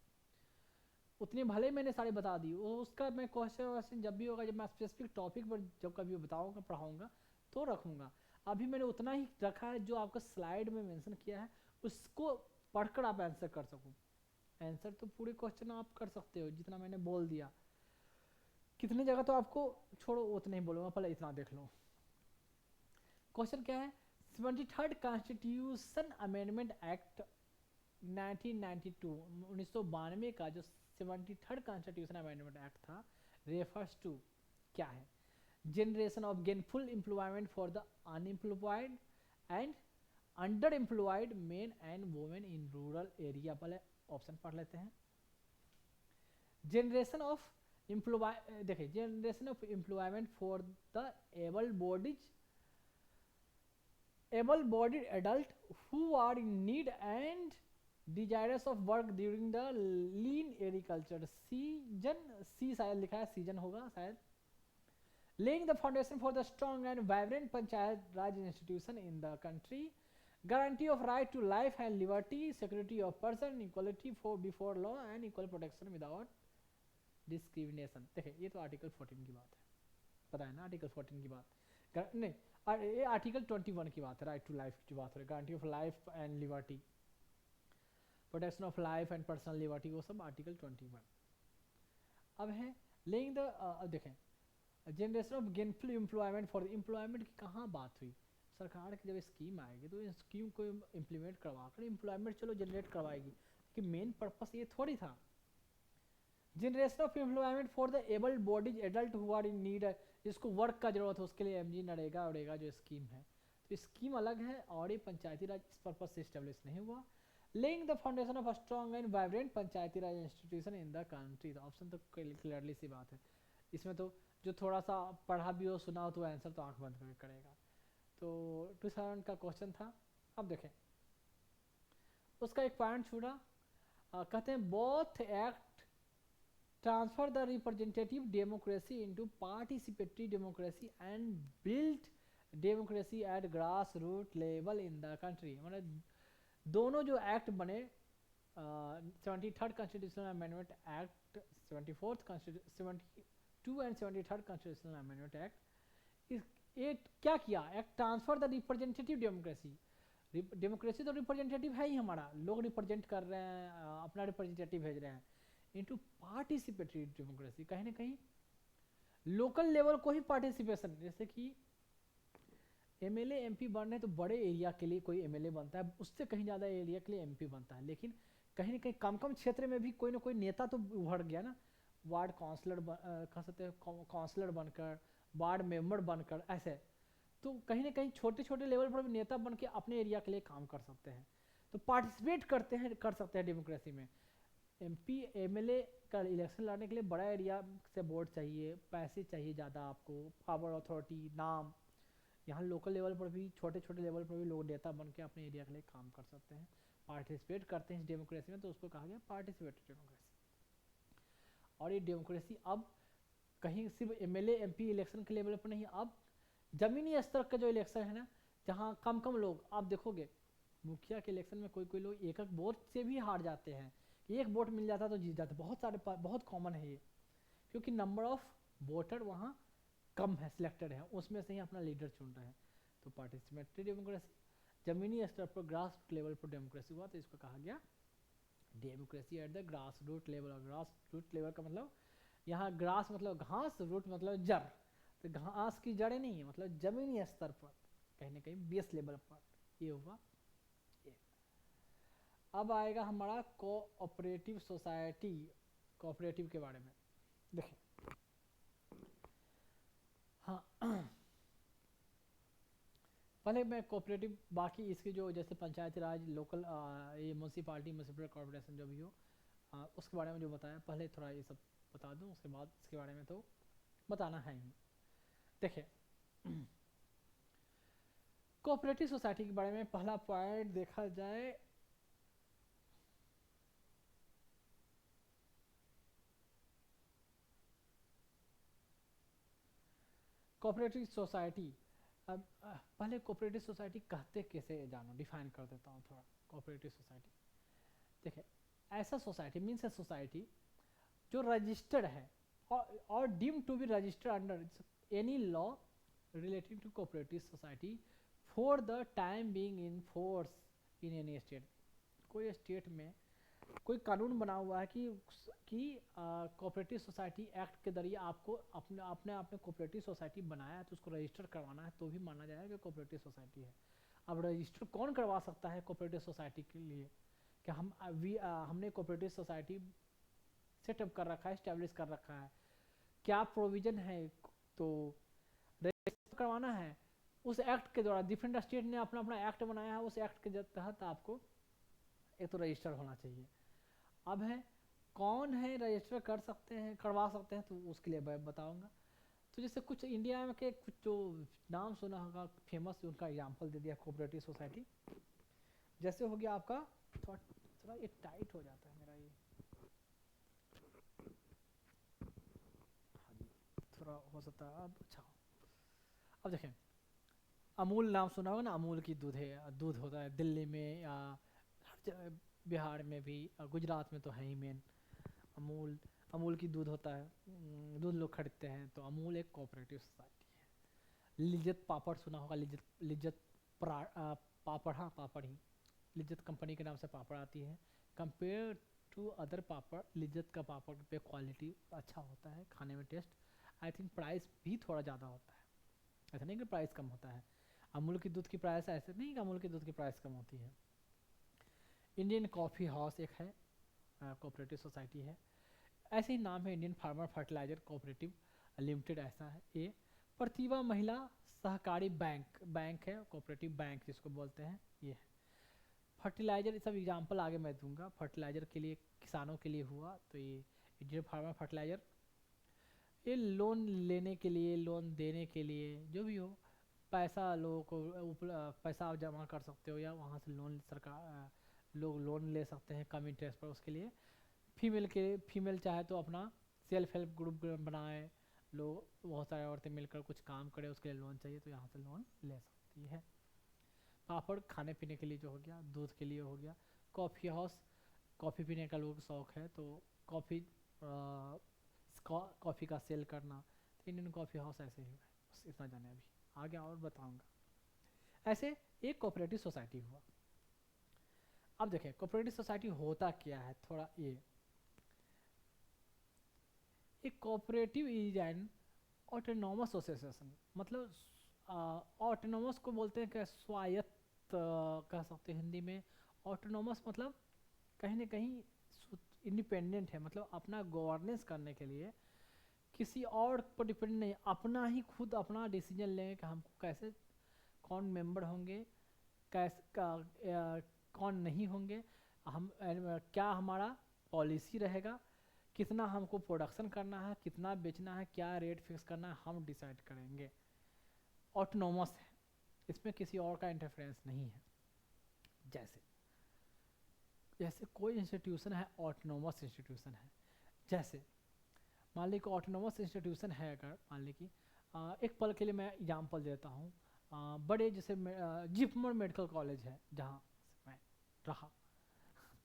उतनी भले मैंने सारी बता दी। उसका मैं क्वेश्चन जब भी होगा, जब मैं स्पेसिफिक टॉपिक पर जब कभी बताऊंगा पढ़ाऊंगा तो रखूंगा। अभी मैंने उतना ही रखा है जो आपका स्लाइड में मेंशन किया है, उसको पढ़कर आप आंसर कर सको। आंसर तो पूरे क्वेश्चन आप कर सकते हो जितना मैंने बोल दिया। कितनी जगह तो आपको छोड़ो, उतना ही बोलूंगा, पहले इतना देख लो। क्वेश्चन क्या है? 73rd कॉन्स्टिट्यूशन अमेंडमेंट एक्ट 1992 का जो 73rd कॉन्स्टिट्यूशन अमेंडमेंट एक्ट था, रेफर्स टू क्या है? Generation of gainful employment for the unemployed and under employed main and women in rural area. पहले ऑप्शन पढ़ लेते हैं। जनरेशन ऑफ देखिए, generation of employment for the able-bodied adult who are in need and desirous of work during the lean agriculture season, सी शायद लिखा है, सीजन होगा शायद। laying the foundation for the strong and vibrant panchayat raj institution in the country, guarantee of right to life and liberty, security of person, equality for before law and equal protection without discrimination। देखिए ये तो आर्टिकल 14 की बात है, पता है ना आर्टिकल 14 की बात नहीं, ये आर्टिकल 21 की बात है, राइट टू लाइफ की बात हो रही है, guarantee of life and liberty, protection of life and personal liberty, वो सब आर्टिकल 21। अब है लेइंग द, अब देखें generation of gainful employment for employment की कहाँ बात हुई? सरकार की जब स्कीम आएगी तो इस स्कीम को इम्प्लीमेंट करवा कर एम्प्लॉयमेंट चलो जनरेट करवाएगी, कि मेन पर्पस ये थोड़ी था। Generation of employment for the able bodies adult who are in need, जिसको वर्क का जरूरत है उसके लिए एमजी नरेगा उड़ेगा जो स्कीम है, तो स्कीम अलग है और ये पंचायती राज इस पर्पज से इस्टेब्लिश नहीं हुआ। Laying the foundation of a strong and vibrant Panchayati Raj institution in the country. तो ऑप्शन तो क्लियरली सी बात है, इसमें तो जो थोड़ा सा पढ़ा भी हो सुना हो तो आंसर तो आंख बंद करके करेगा। तो 2000 का क्वेश्चन था। अब देखें उसका एक पॉइंट छूटा, कहते हैं both act transfer the representative democracy into participatory democracy and build democracy at grassroots level in the country। मतलब दोनों जो एक्ट बने, 73rd constitutional amendment act, 72 and 73rd constitutional amendment act, ये क्या किया? Act transfer the representative democracy. Democracy तो रिप्रेजेंटेटिव है ही हमारा, लोग रिप्रेजेंट कर रहे हैं, अपना रिप्रेजेंटेटिव भेज रहे हैं, इनटू पार्टिसिपेटरी डेमोक्रेसी। कहीं ना कहीं लोकल लेवल को ही पार्टिसिपेशन, जैसे कि एमएलए एमपी बन रहे हैं तो बड़े एरिया के लिए कोई एमएलए बनता है, उससे कहीं ज़्यादा एरिया के लिए एमपी बनता है, लेकिन कहीं ना कहीं कम कम क्षेत्र में भी कोई ना कोई नेता तो उभर गया ना, वार्ड काउंसलर कह सकते हैं, काउंसलर बनकर, वार्ड मेंबर बनकर, ऐसे। तो कहीं ना कहीं छोटे छोटे लेवल पर भी नेता बन के अपने एरिया के लिए काम कर सकते हैं, तो पार्टिसिपेट करते हैं, कर सकते हैं डेमोक्रेसी में। एमपी एमएलए का इलेक्शन लड़ने के लिए बड़ा एरिया से वोट चाहिए, पैसे चाहिए ज़्यादा आपको, पावर अथॉरिटी, नाम। यहाँ लोकल लेवल पर भी, छोटे छोटे लेवल पर भी लोग नेता बन के अपने एरिया के लिए काम कर सकते हैं, पार्टिसिपेट करते हैं इस डेमोक्रेसी में, तो उसको कहा गया पार्टिसिपेटरी डेमोक्रेसी। और ये डेमोक्रेसी अब कहीं सिर्फ एमएलए एमपी इलेक्शन के लेवल पर नहीं, अब जमीनी स्तर का जो इलेक्शन है ना, जहाँ कम कम लोग, आप देखोगे मुखिया के इलेक्शन में कोई कोई लोग एक एक वोट से भी हार जाते हैं, एक वोट मिल जाता तो जीत जाते, बहुत सारे बहुत कॉमन है ये, क्योंकि नंबर ऑफ वोटर वहाँ कम है, सिलेक्टेड है, उसमें से ही अपना लीडर चुन रहे हैं। तो पार्टिसिपेटरी डेमोक्रेसी, जमीनी स्तर पर ग्रास रूट लेवल पर डेमोक्रेसी हुआ, तो इसको कहा गया democracy at the grass root level. और ग्रास रूट लेवल का मतलब यहाँ ग्रास मतलब घास, रूट मतलब जड़, तो घास की जड़ें नहीं है, मतलब जमीनी स्तर पर कहीं ना कहीं बेस लेवल पर ये हुआ। अब आएगा हमारा कोऑपरेटिव सोसाइटी, कोऑपरेटिव के बारे में देखिए। हाँ पहले मैं कोऑपरेटिव बाकी इसके जो जैसे पंचायती राज, लोकल ये म्यूनसिपालिटी, म्यूनसिपल कॉर्पोरेशन जो भी हो, उसके बारे में जो बताया पहले थोड़ा ये सब बता दूं, उसके बाद इसके बारे में तो बताना है ही। देखिए कोऑपरेटिव सोसाइटी के बारे में पहला पॉइंट देखा जाए, कोऑपरेटिव सोसाइटी। अब पहले कोऑपरेटिव सोसाइटी कहते कैसे जानो, डिफाइन कर देता हूँ थोड़ा। कोऑपरेटिव सोसाइटी देखिए, ऐसा सोसाइटी मीन्स ए सोसाइटी जो रजिस्टर्ड है और deem to be registered under any law relating to cooperative society for the time being in force in any state. कोई स्टेट में कोई कानून बना हुआ है कि कोऑपरेटिव सोसाइटी एक्ट के जरिए आपको आपने कोऑपरेटिव सोसाइटी बनाया है तो उसको रजिस्टर करवाना है, तो भी माना जाएगा कि कोऑपरेटिव सोसाइटी है। अब रजिस्टर कौन करवा सकता है कोऑपरेटिव सोसाइटी के लिए? कि हमने कोऑपरेटिव सोसाइटी सेटअप कर रखा है, इस्टेब्लिश कर रखा है, क्या प्रोविजन है, तो रजिस्टर करवाना है उस एक्ट के द्वारा। डिफरेंट स्टेट ने अपना अपना एक्ट बनाया है, उस एक्ट के तहत आपको एक तो रजिस्टर होना चाहिए। अब है कौन है रजिस्टर कर सकते हैं, करवा सकते हैं, तो उसके लिए मैं बताऊंगा। तो जैसे कुछ इंडिया में के कुछ जो नाम सुना होगा फेमस, उनका एग्जांपल दे दिया कोऑपरेटिव सोसाइटी। जैसे हो गया आपका, थोड़ा थोड़ा ये टाइट हो जाता है मेरा ये, हाँ जी थोड़ा हो सकता है अब अच्छा हो। अब देखें, अमूल नाम सुना होगा ना, अमूल की दूध है, दूध होता है दिल्ली में या हर जगह, बिहार में भी, गुजरात में तो है ही मेन। अमूल, अमूल की दूध होता है, दूध लोग खरीदते हैं, तो अमूल एक कोऑपरेटिव सोसाइटी है। लिज्जत पापड़ सुना होगा, लिज्जत लिज्जत पापड़, हाँ पापड़ ही, लिज्जत कंपनी के नाम से पापड़ आती है। कंपेयर टू अदर पापड़, लिज्जत का पापड़ पे क्वालिटी अच्छा होता है, खाने में टेस्ट, आई थिंक प्राइस भी थोड़ा ज़्यादा होता है। ऐसा नहीं कि प्राइस कम होता है, अमूल की दूध की प्राइस ऐसे नहीं कि अमूल की दूध की प्राइस कम होती है। इंडियन कॉफ़ी हाउस एक है, कोऑपरेटिव सोसाइटी है। ऐसे ही नाम है, Indian farmer fertiliser cooperative limited, ऐसा है ये। प्रतिभा महिला सहकारी बैंक, बैंक है कोऑपरेटिव बैंक जिसको बोलते हैं, ये है। फर्टिलाइजर, ये सब एग्जांपल आगे मैं दूंगा। फर्टिलाइजर के लिए, किसानों के लिए हुआ तो ये इंडियन फार्मर फर्टिलाइजर। ये लोन लेने के लिए, लोन देने के लिए, जो भी हो, पैसा लोगों को पैसा आप जमा कर सकते हो या वहाँ से लोन सरकार लोग लोन ले सकते हैं कम इंटरेस्ट पर। उसके लिए फीमेल चाहे तो अपना सेल्फ हेल्प ग्रुप बनाए, लोग बहुत सारे औरतें मिलकर कुछ काम करें, उसके लिए लोन चाहिए तो यहाँ से लोन ले सकती है। पापड़ खाने पीने के लिए जो हो गया, दूध के लिए हो गया। कॉफ़ी हाउस, कॉफ़ी पीने का लोगों को शौक है तो कॉफ़ी कॉफ़ी का सेल करना, तो इंडियन कॉफ़ी हाउस ऐसे ही है। बस इतना जाने, अभी आगे और बताऊंगा। ऐसे एक कोऑपरेटिव सोसाइटी हुआ। अब देखें कोऑपरेटिव सोसाइटी होता क्या है, थोड़ा ये, एक cooperative is an autonomous association, मतलब ऑटोनॉमस को बोलते हैं क्या, स्वायत्त कह सकते हैं हिंदी में। ऑटोनॉमस मतलब कहीं ना कहीं इंडिपेंडेंट है, मतलब अपना गवर्नेंस करने के लिए किसी और पर डिपेंड नहीं, अपना ही खुद अपना डिसीजन लेंगे कि हमको कैसे, कौन मेंबर होंगे, कैसे कौन नहीं होंगे, हम क्या हमारा पॉलिसी रहेगा, कितना हमको प्रोडक्शन करना है, कितना बेचना है, क्या रेट फिक्स करना है, हम डिसाइड करेंगे। ऑटोनोमस है, इसमें किसी और का इंटरफेरेंस नहीं है। जैसे जैसे कोई इंस्टीट्यूशन है, ऑटोनोमस इंस्टीट्यूशन है। जैसे मान ली कि ऑटोनोमस इंस्टीट्यूशन है, अगर मान ली कि एक पल के लिए मैं एग्जांपल देता हूँ, बड़े जैसे जिपमर मेडिकल कॉलेज है जहाँ मैं रहा,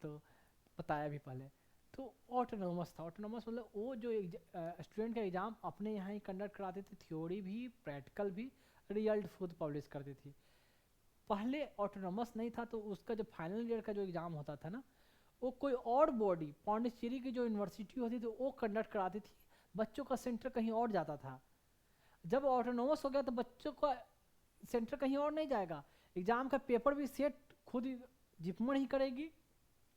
तो बताया भी पहले, तो ऑटोनोमस था। ऑटोनोमस मतलब वो जो स्टूडेंट का एग्ज़ाम अपने यहाँ ही कंडक्ट कराते थे, थ्योरी भी प्रैक्टिकल भी, रिजल्ट खुद पब्लिश करती थी। पहले ऑटोनोमस नहीं था, तो उसका जो फाइनल ईयर का जो एग्ज़ाम होता था ना, वो कोई और बॉडी, पौंडीचेरी की जो यूनिवर्सिटी होती थी वो कंडक्ट कराती थी, बच्चों का सेंटर कहीं और जाता था। जब ऑटोनोमस हो गया तो बच्चों का सेंटर कहीं और नहीं जाएगा, एग्ज़ाम का पेपर भी सेट खुद जिपमर ही करेगी,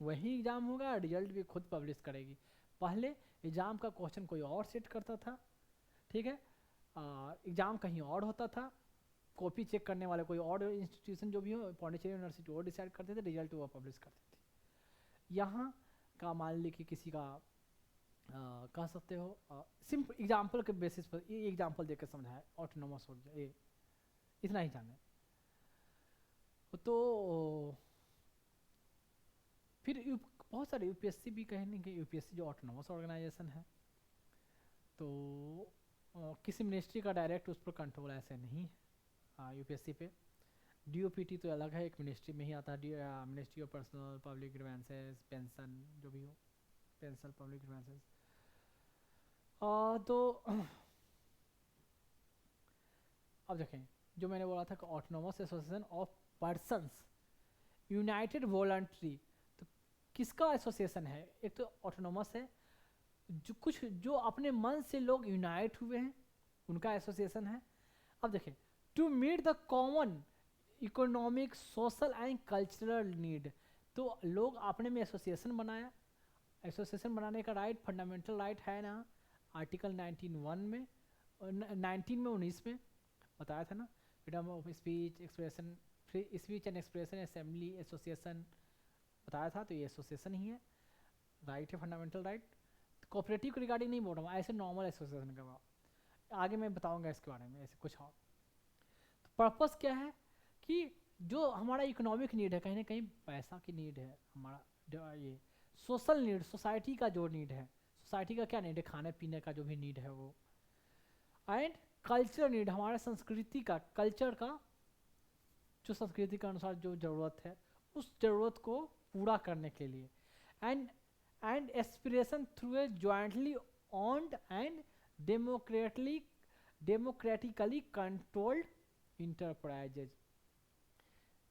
वही एग्ज़ाम होगा, रिजल्ट भी खुद पब्लिश करेगी। पहले एग्ज़ाम का क्वेश्चन कोई और सेट करता था, ठीक है, एग्ज़ाम कहीं और होता था, कॉपी चेक करने वाले कोई और इंस्टीट्यूशन जो भी हो, पौंडीचेरी यूनिवर्सिटी वो डिसाइड करते थे, रिजल्ट वो पब्लिश करते थे। यहाँ का मान ली कि किसी का कह सकते हो सिंपल एग्जाम्पल के बेसिस पर ये एग्जाम्पल देकर समझाया, ऑटोनोमस हो गया, ये इतना ही जाने। तो फिर बहुत सारे यूपीएससी भी कहेंगे कि यूपीएससी जो ऑटोनोमस ऑर्गेनाइजेशन है, तो किसी मिनिस्ट्री का डायरेक्ट उस पर कंट्रोल ऐसे नहीं है यूपीएससी पे। डीओपीटी तो अलग है, एक मिनिस्ट्री में ही आता है, ministry of personnel public grievances, pension जो भी हो, पेंशन पब्लिक ग्रीवेंसेस। तो अब देखें, जो मैंने बोला था कि autonomous association of persons United voluntary, तो किसका एसोसिएशन है? एक तो ऑटोनोमस है, जो कुछ जो अपने मन से लोग यूनाइट हुए हैं उनका एसोसिएशन है। अब देखें, to meet the common economic social and cultural need, तो लोग अपने में एसोसिएशन बनाया। एसोसिएशन बनाने का राइट फंडामेंटल राइट है ना, आर्टिकल 19(1) में, 19 में 19 में बताया था ना, freedom of speech, expression, free speech and expression, assembly, association बताया था, तो ये एसोसिएशन ही है, राइट है, फंडामेंटल राइट। कोऑपरेटिव के रिगार्डिंग नहीं बोल रहा हूँ, ऐसे नॉर्मल एसोसिएशन का आगे मैं बताऊंगा इसके बारे में, ऐसे कुछ और। तो पर्पस क्या है कि जो हमारा इकोनॉमिक नीड है, कहीं ना कहीं पैसा की नीड है, हमारा ये सोशल नीड, सोसाइटी का जो नीड है, सोसाइटी का क्या नीड है, खाने पीने का जो भी नीड है वो, एंड कल्चर नीड, हमारे संस्कृति का, कल्चर का, जो संस्कृति के अनुसार जो ज़रूरत है उस ज़रूरत को पूरा करने के लिए, and aspiration through a jointly owned and democratically controlled enterprises.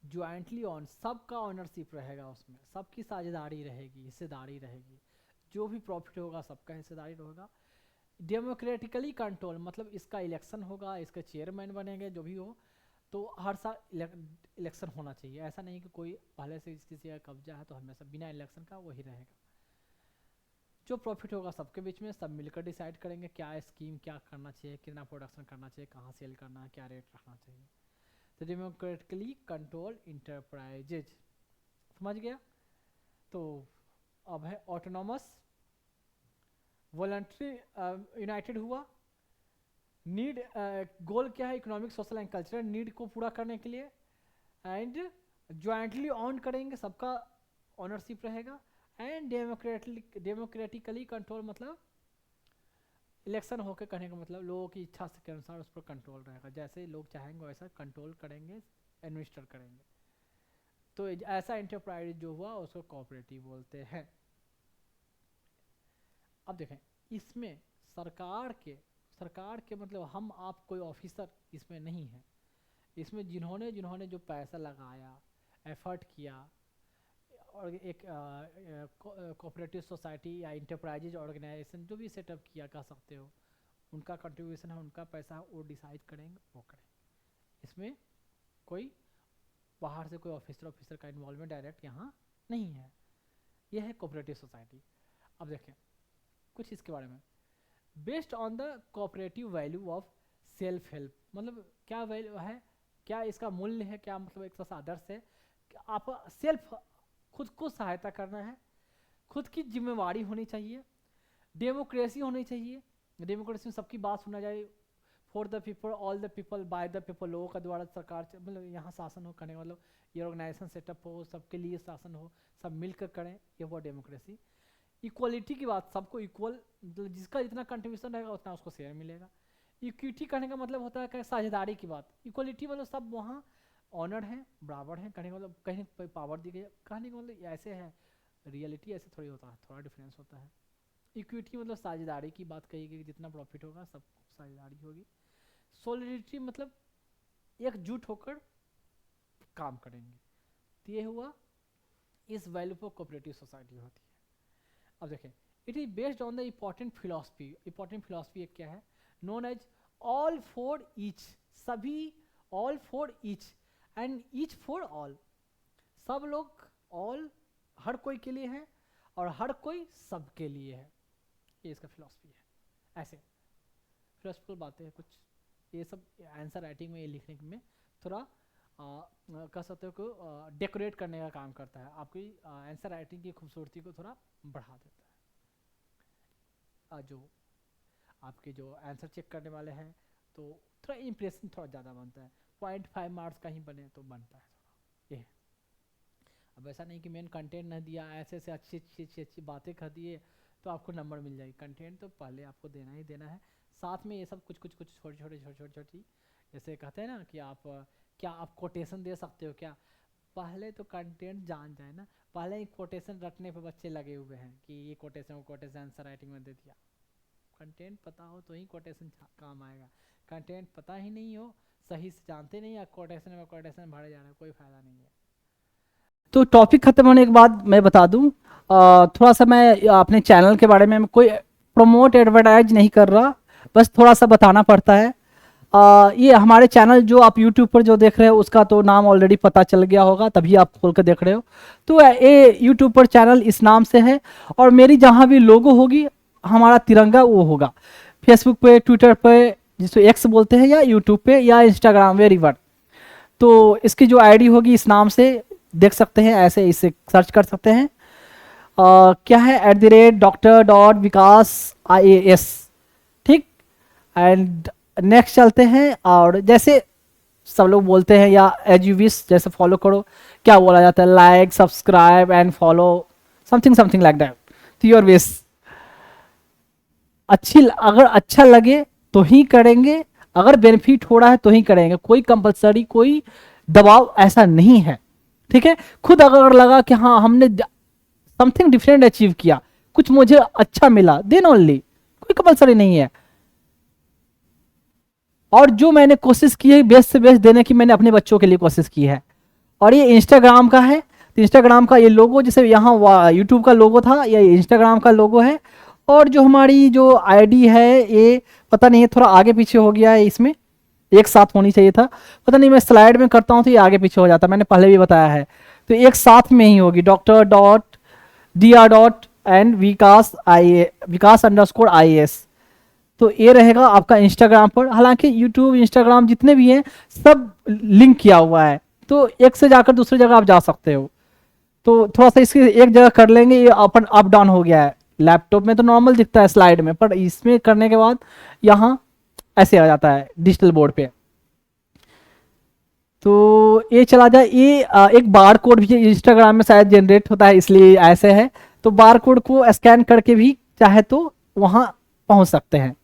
Jointly on, सबका ऑनरशिप रहेगा उसमें, सबकी साझेदारी रहेगी, हिस्सेदारी रहेगी, जो भी प्रॉफिट होगा सबका हिस्सेदारी रहेगा। डेमोक्रेटिकली कंट्रोल मतलब इसका इलेक्शन होगा, इसके चेयरमैन बनेंगे जो भी हो, तो हर साल इलेक्शन होना चाहिए, ऐसा नहीं कि कोई पहले से किसी का कब्जा है तो हमेशा बिना इलेक्शन का वही रहेगा। जो प्रॉफिट होगा सबके बीच में, सब मिलकर डिसाइड करेंगे क्या स्कीम, क्या करना चाहिए, कितना प्रोडक्शन करना चाहिए, कहाँ सेल करना है, क्या रेट रखना चाहिए। तो डेमोक्रेटिकली कंट्रोल इंटरप्राइजेज, समझ गया। तो अब है ऑटोनॉमस, वॉलंटरी, यूनाइटेड हुआ, नीड, गोल क्या है, economic social and cultural need को पूरा करने के लिए, एंड ज्वाइंटली ऑन करेंगे, सबका ऑनरशिप रहेगा, एंड डेमोक्रेटिकली कंट्रोल मतलब इलेक्शन होकर करने का मतलब लोगों की इच्छा के अनुसार उस पर कंट्रोल रहेगा, जैसे लोग चाहेंगे वैसा कंट्रोल करेंगे, एडमिनिस्टर करेंगे। तो ऐसा इंटरप्राइज जो हुआ उसको कोऑपरेटिव बोलते हैं। अब देखें, इसमें सरकार के मतलब हम आप कोई ऑफिसर इसमें नहीं है, इसमें जिन्होंने जिन्होंने जो पैसा लगाया, एफर्ट किया, और एक कोऑपरेटिव सोसाइटी या इंटरप्राइजेज ऑर्गेनाइजेशन जो भी सेटअप किया कह सकते हो, उनका कंट्रीब्यूशन है, उनका पैसा वो डिसाइड करेंगे, वो करेंगे। इसमें कोई बाहर से कोई ऑफिसर का इन्वॉल्वमेंट डायरेक्ट यहाँ नहीं है, यह है कोऑपरेटिव सोसाइटी। अब देखें कुछ इसके बारे में, based on the cooperative value of self help, मतलब क्या वैल्यू है, क्या इसका मूल्य है, क्या मतलब एक तरह आदर्श है कि आप सेल्फ, खुद को सहायता करना है, खुद की जिम्मेवारी होनी चाहिए, डेमोक्रेसी होनी चाहिए, डेमोक्रेसी में सबकी बात सुना जाए, for the people, all the people, by the people, लोगों का द्वारा सरकार, मतलब यहाँ शासन हो करने का मतलब ये ऑर्गेनाइजेशन सेटअप हो, सबके लिए शासन हो, सब मिलकर करें, ये हुआ डेमोक्रेसी। इक्वलिटी की बात, सबको इक्वल, मतलब जिसका जितना कंट्रीब्यूशन रहेगा उतना उसको शेयर मिलेगा। इक्विटी करने का मतलब होता है कि साझेदारी की बात, इक्वलिटी मतलब सब वहाँ ऑनर हैं, बराबर हैं, कहने का मतलब कहीं पावर दी गई, कहने का मतलब ऐसे है, रियलिटी ऐसे थोड़ी होता है, थोड़ा डिफरेंस होता है। इक्विटी मतलब साझेदारी की बात कही गई, जितना प्रॉफिट होगा सब साझेदारी होगी। सोलिडिटी मतलब एकजुट होकर काम करेंगे, तो ये हुआ इस वैल्यू पर कोऑपरेटिव सोसाइटी होती है। अब देखें, it is based on the important philosophy, important philosophy एक क्या है, known as all for each, सभी, all for each and each for all, सब लोग, ऑल हर कोई के लिए है और हर कोई सबके लिए है, ये इसका फिलॉसफी है। ऐसे फिलोसफिकल बातें हैं कुछ, ये सब आंसर राइटिंग में, ये लिखने में थोड़ा कह सकते हो को डेकोरेट करने का काम करता है, आपकी आंसर राइटिंग की खूबसूरती को थोड़ा बढ़ा देता है। जो आपके जो आंसर चेक करने वाले हैं तो थोड़ा इम्प्रेशन थोड़ा ज़्यादा बनता है, 0.5 मार्क्स का ही बने तो बनता है थोड़ा ये। अब ऐसा नहीं कि मेन कंटेंट नहीं दिया, ऐसे ऐसे अच्छी बातें कर दिए तो आपको नंबर मिल जाएगी। कंटेंट तो पहले आपको देना ही देना है, साथ में ये सब कुछ छोटी जैसे कहते हैं ना कि आप क्या आप कोटेशन दे सकते हो क्या, पहले तो कंटेंट जान जाए ना, पहले ही कोटेशन रटने पे बच्चे लगे हुए हैं कि ये कोटेशन वो कोटेशन आंसर राइटिंग में दे दिया। कंटेंट पता हो तो ही कोटेशन काम आएगा, कंटेंट पता ही नहीं हो, सही से जानते नहीं या कोटेशन में कोटेशन भरे जा रहा है, कोई फायदा नहीं है। तो टॉपिक खत्म होने के बाद मैं बता दूं, थोड़ा सा मैं अपने चैनल के बारे में कोई प्रमोट एडवर्टाइज नहीं कर रहा, बस थोड़ा सा बताना पड़ता है। ये हमारे चैनल जो आप यूट्यूब पर जो देख रहे हो उसका तो नाम ऑलरेडी पता चल गया होगा, तभी आप खोल कर देख रहे हो। तो ये यूट्यूब पर चैनल इस नाम से है, और मेरी जहाँ भी लोगो होगी हमारा तिरंगा वो होगा। फेसबुक पे, ट्विटर पे जिसको एक्स बोलते हैं, या यूट्यूब पे या इंस्टाग्राम, वेरीवर। तो इसकी जो आईडी होगी इस नाम से देख सकते हैं, ऐसे इसे सर्च कर सकते हैं। क्या है @Dr.Vikas IAS, ठीक। एंड नेक्स्ट चलते हैं, और जैसे सब लोग बोलते हैं या एज यू विश जैसे फॉलो करो, क्या बोला जाता है, like subscribe and follow, something like that, तो योर विश। अगर अच्छा लगे तो ही करेंगे, अगर बेनिफिट हो रहा है तो ही करेंगे, कोई कंपलसरी कोई दबाव ऐसा नहीं है, ठीक है। खुद अगर लगा कि हाँ हमने समथिंग डिफरेंट अचीव किया, कुछ मुझे अच्छा मिला, देन ओनली, कोई कंपलसरी नहीं है। और जो मैंने कोशिश की है बेस्ट से बेस्ट देने की, मैंने अपने बच्चों के लिए कोशिश की है। और ये इंस्टाग्राम का है, तो इंस्टाग्राम का ये लोगो, जैसे यहाँ यूट्यूब का लोगो था, ये इंस्टाग्राम का लोगो है। और जो हमारी जो आईडी है ये पता नहीं है, थोड़ा आगे पीछे हो गया है, इसमें एक साथ होनी चाहिए था, पता नहीं मैं स्लाइड में करता हूँ तो ये आगे पीछे हो जाता है, मैंने पहले भी बताया है। तो एक साथ में ही होगी, Dr.Vikas_IAS। तो ये रहेगा आपका इंस्टाग्राम पर। हालांकि यूट्यूब, इंस्टाग्राम जितने भी हैं सब लिंक किया हुआ है, तो एक से जाकर दूसरी जगह आप जा सकते हो। तो थोड़ा सा इसकी एक जगह कर लेंगे, ये अपन अप डाउन हो गया है। लैपटॉप में तो नॉर्मल दिखता है स्लाइड में, पर इसमें करने के बाद यहाँ ऐसे आ जाता है डिजिटल बोर्ड पे। तो ये चला जाए, ये एक बार कोड भी इंस्टाग्राम में शायद जनरेट होता है, इसलिए ऐसे है। तो बार कोड को स्कैन करके भी चाहे तो वहाँ पहुँच सकते हैं।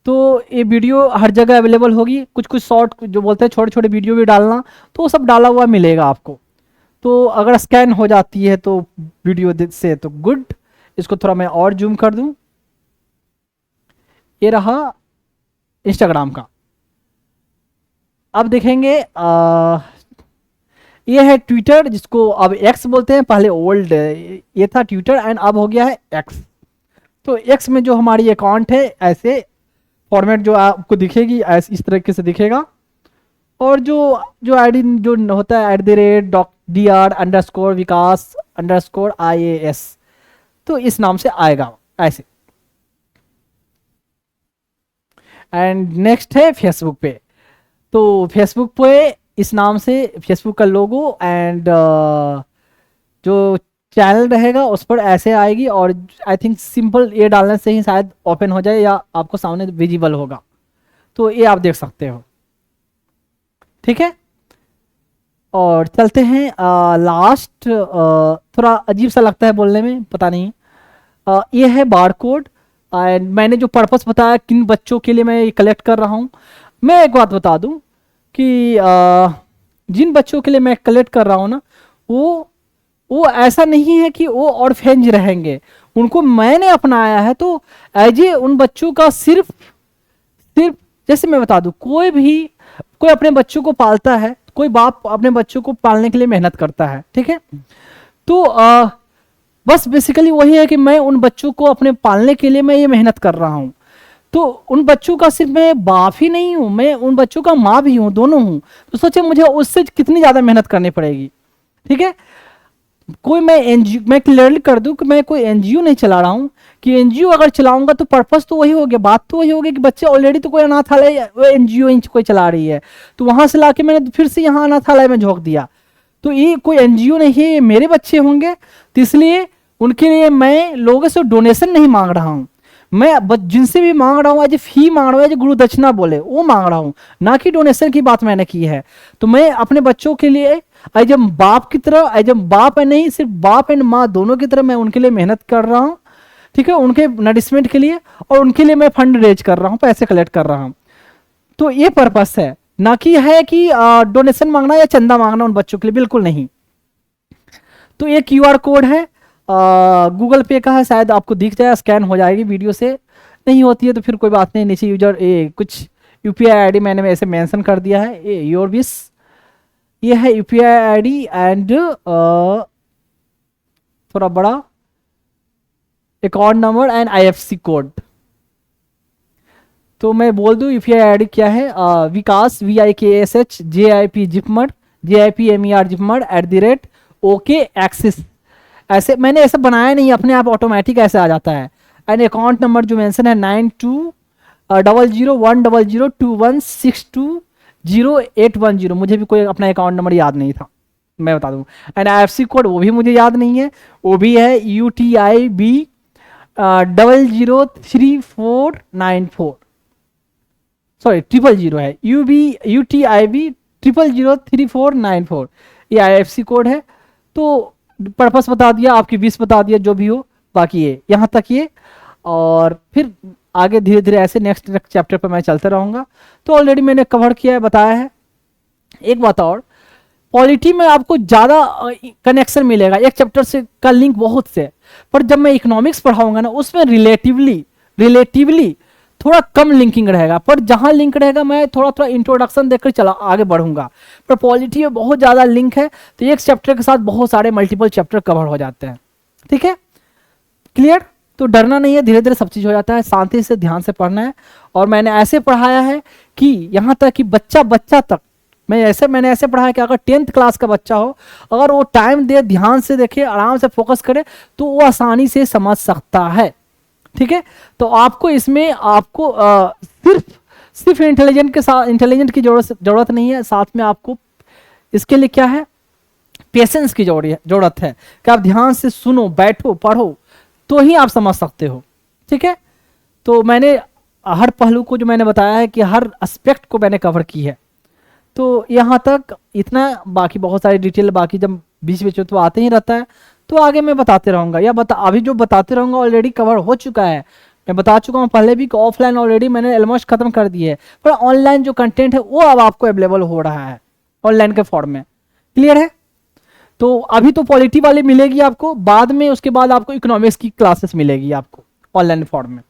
तो ये वीडियो हर जगह अवेलेबल होगी, कुछ शॉर्ट जो बोलते हैं छोटे वीडियो भी डालना, तो वो सब डाला हुआ मिलेगा आपको। तो अगर स्कैन हो जाती है तो वीडियो से तो गुड। इसको थोड़ा मैं और जूम कर दूं, ये रहा इंस्टाग्राम का। अब देखेंगे ये है ट्विटर, जिसको अब एक्स बोलते हैं, पहले ओल्ड ये था ट्विटर एंड अब हो गया है एक्स। तो एक्स में जो हमारी अकाउंट है ऐसे फॉर्मेट जो आपको दिखेगी ऐसे इस तरीके से दिखेगा। और जो आईडी जो होता है @Dr.Vikas_IAS, तो इस नाम से आएगा ऐसे। एंड नेक्स्ट है फेसबुक पे। तो फेसबुक पे इस नाम से फेसबुक का लोगो एंड जो चैनल रहेगा उस पर ऐसे आएगी, और आई थिंक सिंपल ये डालने से ही शायद ओपन हो जाए या आपको सामने विजिबल होगा। तो ये आप देख सकते हो, ठीक है। और चलते हैं लास्ट, थोड़ा अजीब सा लगता है बोलने में, पता नहीं। ये है बार कोड, एंड मैंने जो पर्पस बताया किन बच्चों के लिए मैं ये कलेक्ट कर रहा हूँ। मैं एक बात बता दूं कि जिन बच्चों के लिए मैं कलेक्ट कर रहा हूँ ना, वो ऐसा नहीं है कि वो ऑर्फेंज रहेंगे, उनको मैंने अपनाया है। तो एज ए उन बच्चों का सिर्फ जैसे मैं बता दूं, कोई अपने बच्चों को पालता है, कोई बाप अपने बच्चों को पालने के लिए मेहनत करता है, ठीक है। तो बस बेसिकली वही है कि मैं उन बच्चों को अपने पालने के लिए मैं ये मेहनत कर रहा हूँ। तो उन बच्चों का सिर्फ मैं बाप ही नहीं हूँ, मैं उन बच्चों का माँ भी हूँ, दोनों हूँ। तो सोचे मुझे उससे कितनी ज़्यादा मेहनत करनी पड़ेगी, ठीक है। कोई मैं एनजीओ, मैं क्लियरली कर दूं कि मैं कोई एनजीओ नहीं चला रहा हूं, कि एनजीओ अगर चलाऊंगा तो पर्पस तो वही हो गया, बात तो वही हो गई कि बच्चे ऑलरेडी तो कोई अनाथालय एनजीओ कोई चला रही है, तो वहां से लाके मैंने फिर से यहाँ अनाथालय में झोंक दिया। तो ये कोई एनजीओ नहीं है, ये मेरे बच्चे होंगे, तो इसलिए उनके लिए मैं लोगों से डोनेशन नहीं मांग रहा हूँ। मैं जिनसे भी मांग रहा हूँ एज फी मांग रहा हूँ, एज गुरु दक्षिणा बोले वो मांग रहा हूँ, ना कि डोनेशन की बात मैंने की है। तो मैं अपने बच्चों के लिए एज बाप की तरह, एज बाप है नहीं, सिर्फ बाप एंड माँ दोनों की तरह मैं उनके लिए मेहनत कर रहा हूँ, ठीक है, उनके नरिशमेंट के लिए, और उनके लिए मैं फंड रेज कर रहा हूँ, पैसे कलेक्ट कर रहा हूँ। तो ये पर्पस है, ना कि है कि डोनेशन मांगना या चंदा मांगना उन बच्चों के लिए, बिल्कुल नहीं। तो ये क्यूआर कोड है, गूगल पे का है, शायद आपको दिख जाए, स्कैन हो जाएगी वीडियो से, नहीं होती है तो फिर कोई बात नहीं, नीचे यूजर कुछ यूपीआई आईडी मैंने ऐसे मेंशन कर दिया है, योर विश, ये है यूपीआई आईडी एंड थोड़ा बड़ा account number and IFSC code. तो मैं बोल दूं यूपीआई आईडी क्या है, विकास VIKSH JIP JIPMER @okay axis. ऐसे मैंने ऐसा बनाया नहीं, अपने आप ऑटोमेटिक ऐसे आ जाता है। एंड अकाउंट नंबर जो मेंशन है 9200100216200810, मुझे भी कोई अपना अकाउंट नंबर याद नहीं था, मैं बता दूं। एंड IFSC कोड वो भी मुझे याद नहीं है, वो भी है UTIB 003494, सॉरी 000 है, UTIB 003494, ये IFSC कोड है। तो पर्पस बता दिया, आपकी विश बता दिया, जो भी हो, बाकी ये यहाँ तक ये, और फिर आगे धीरे धीरे ऐसे नेक्स्ट चैप्टर पर मैं चलते रहूँगा। तो ऑलरेडी मैंने कवर किया है, बताया है। एक बात और, पॉलिटी में आपको ज़्यादा कनेक्शन मिलेगा, एक चैप्टर से का लिंक बहुत से, पर जब मैं इकोनॉमिक्स पढ़ाऊंगा ना, उसमें रिलेटिवली थोड़ा कम लिंकिंग रहेगा, पर जहां लिंक रहेगा मैं थोड़ा थोड़ा इंट्रोडक्शन देकर चला आगे बढ़ूंगा। पर पॉलिटी में बहुत ज़्यादा लिंक है, तो एक चैप्टर के साथ बहुत सारे मल्टीपल चैप्टर कवर हो जाते हैं, ठीक है, क्लियर। तो डरना नहीं है, धीरे धीरे सब चीज़ हो जाता है, शांति से ध्यान से पढ़ना है। और मैंने ऐसे पढ़ाया है कि यहाँ तक कि बच्चा तक मैंने ऐसे पढ़ा है कि अगर 10th क्लास का बच्चा हो, अगर वो टाइम दे, ध्यान से देखे, आराम से फोकस करे, तो वो आसानी से समझ सकता है, ठीक है। तो आपको इसमें आपको सिर्फ इंटेलिजेंट की जरूरत नहीं है, साथ में आपको इसके लिए क्या है, पेशेंस की जरूरत है, कि आप ध्यान से सुनो, बैठो, पढ़ो, तो ही आप समझ सकते हो, ठीक है। तो मैंने हर पहलू को जो मैंने बताया है कि हर एस्पेक्ट को मैंने कवर की है। तो यहाँ तक इतना, बाकी बहुत सारी डिटेल बाकी जब बीच बीच में तो आते ही रहता है, तो आगे मैं बताते रहूँगा, या अभी जो बताते रहूँगा ऑलरेडी कवर हो चुका है, मैं बता चुका हूँ पहले भी कि ऑफलाइन ऑलरेडी मैंने ऑलमोस्ट खत्म कर दी है, पर ऑनलाइन जो कंटेंट है वो अब आपको अवेलेबल हो रहा है ऑनलाइन के फॉर्म में, क्लियर है। तो अभी तो पॉलिटी वाली मिलेगी आपको, बाद में उसके बाद आपको इकोनॉमिक्स की क्लासेस मिलेगी आपको ऑनलाइन फॉर्म में।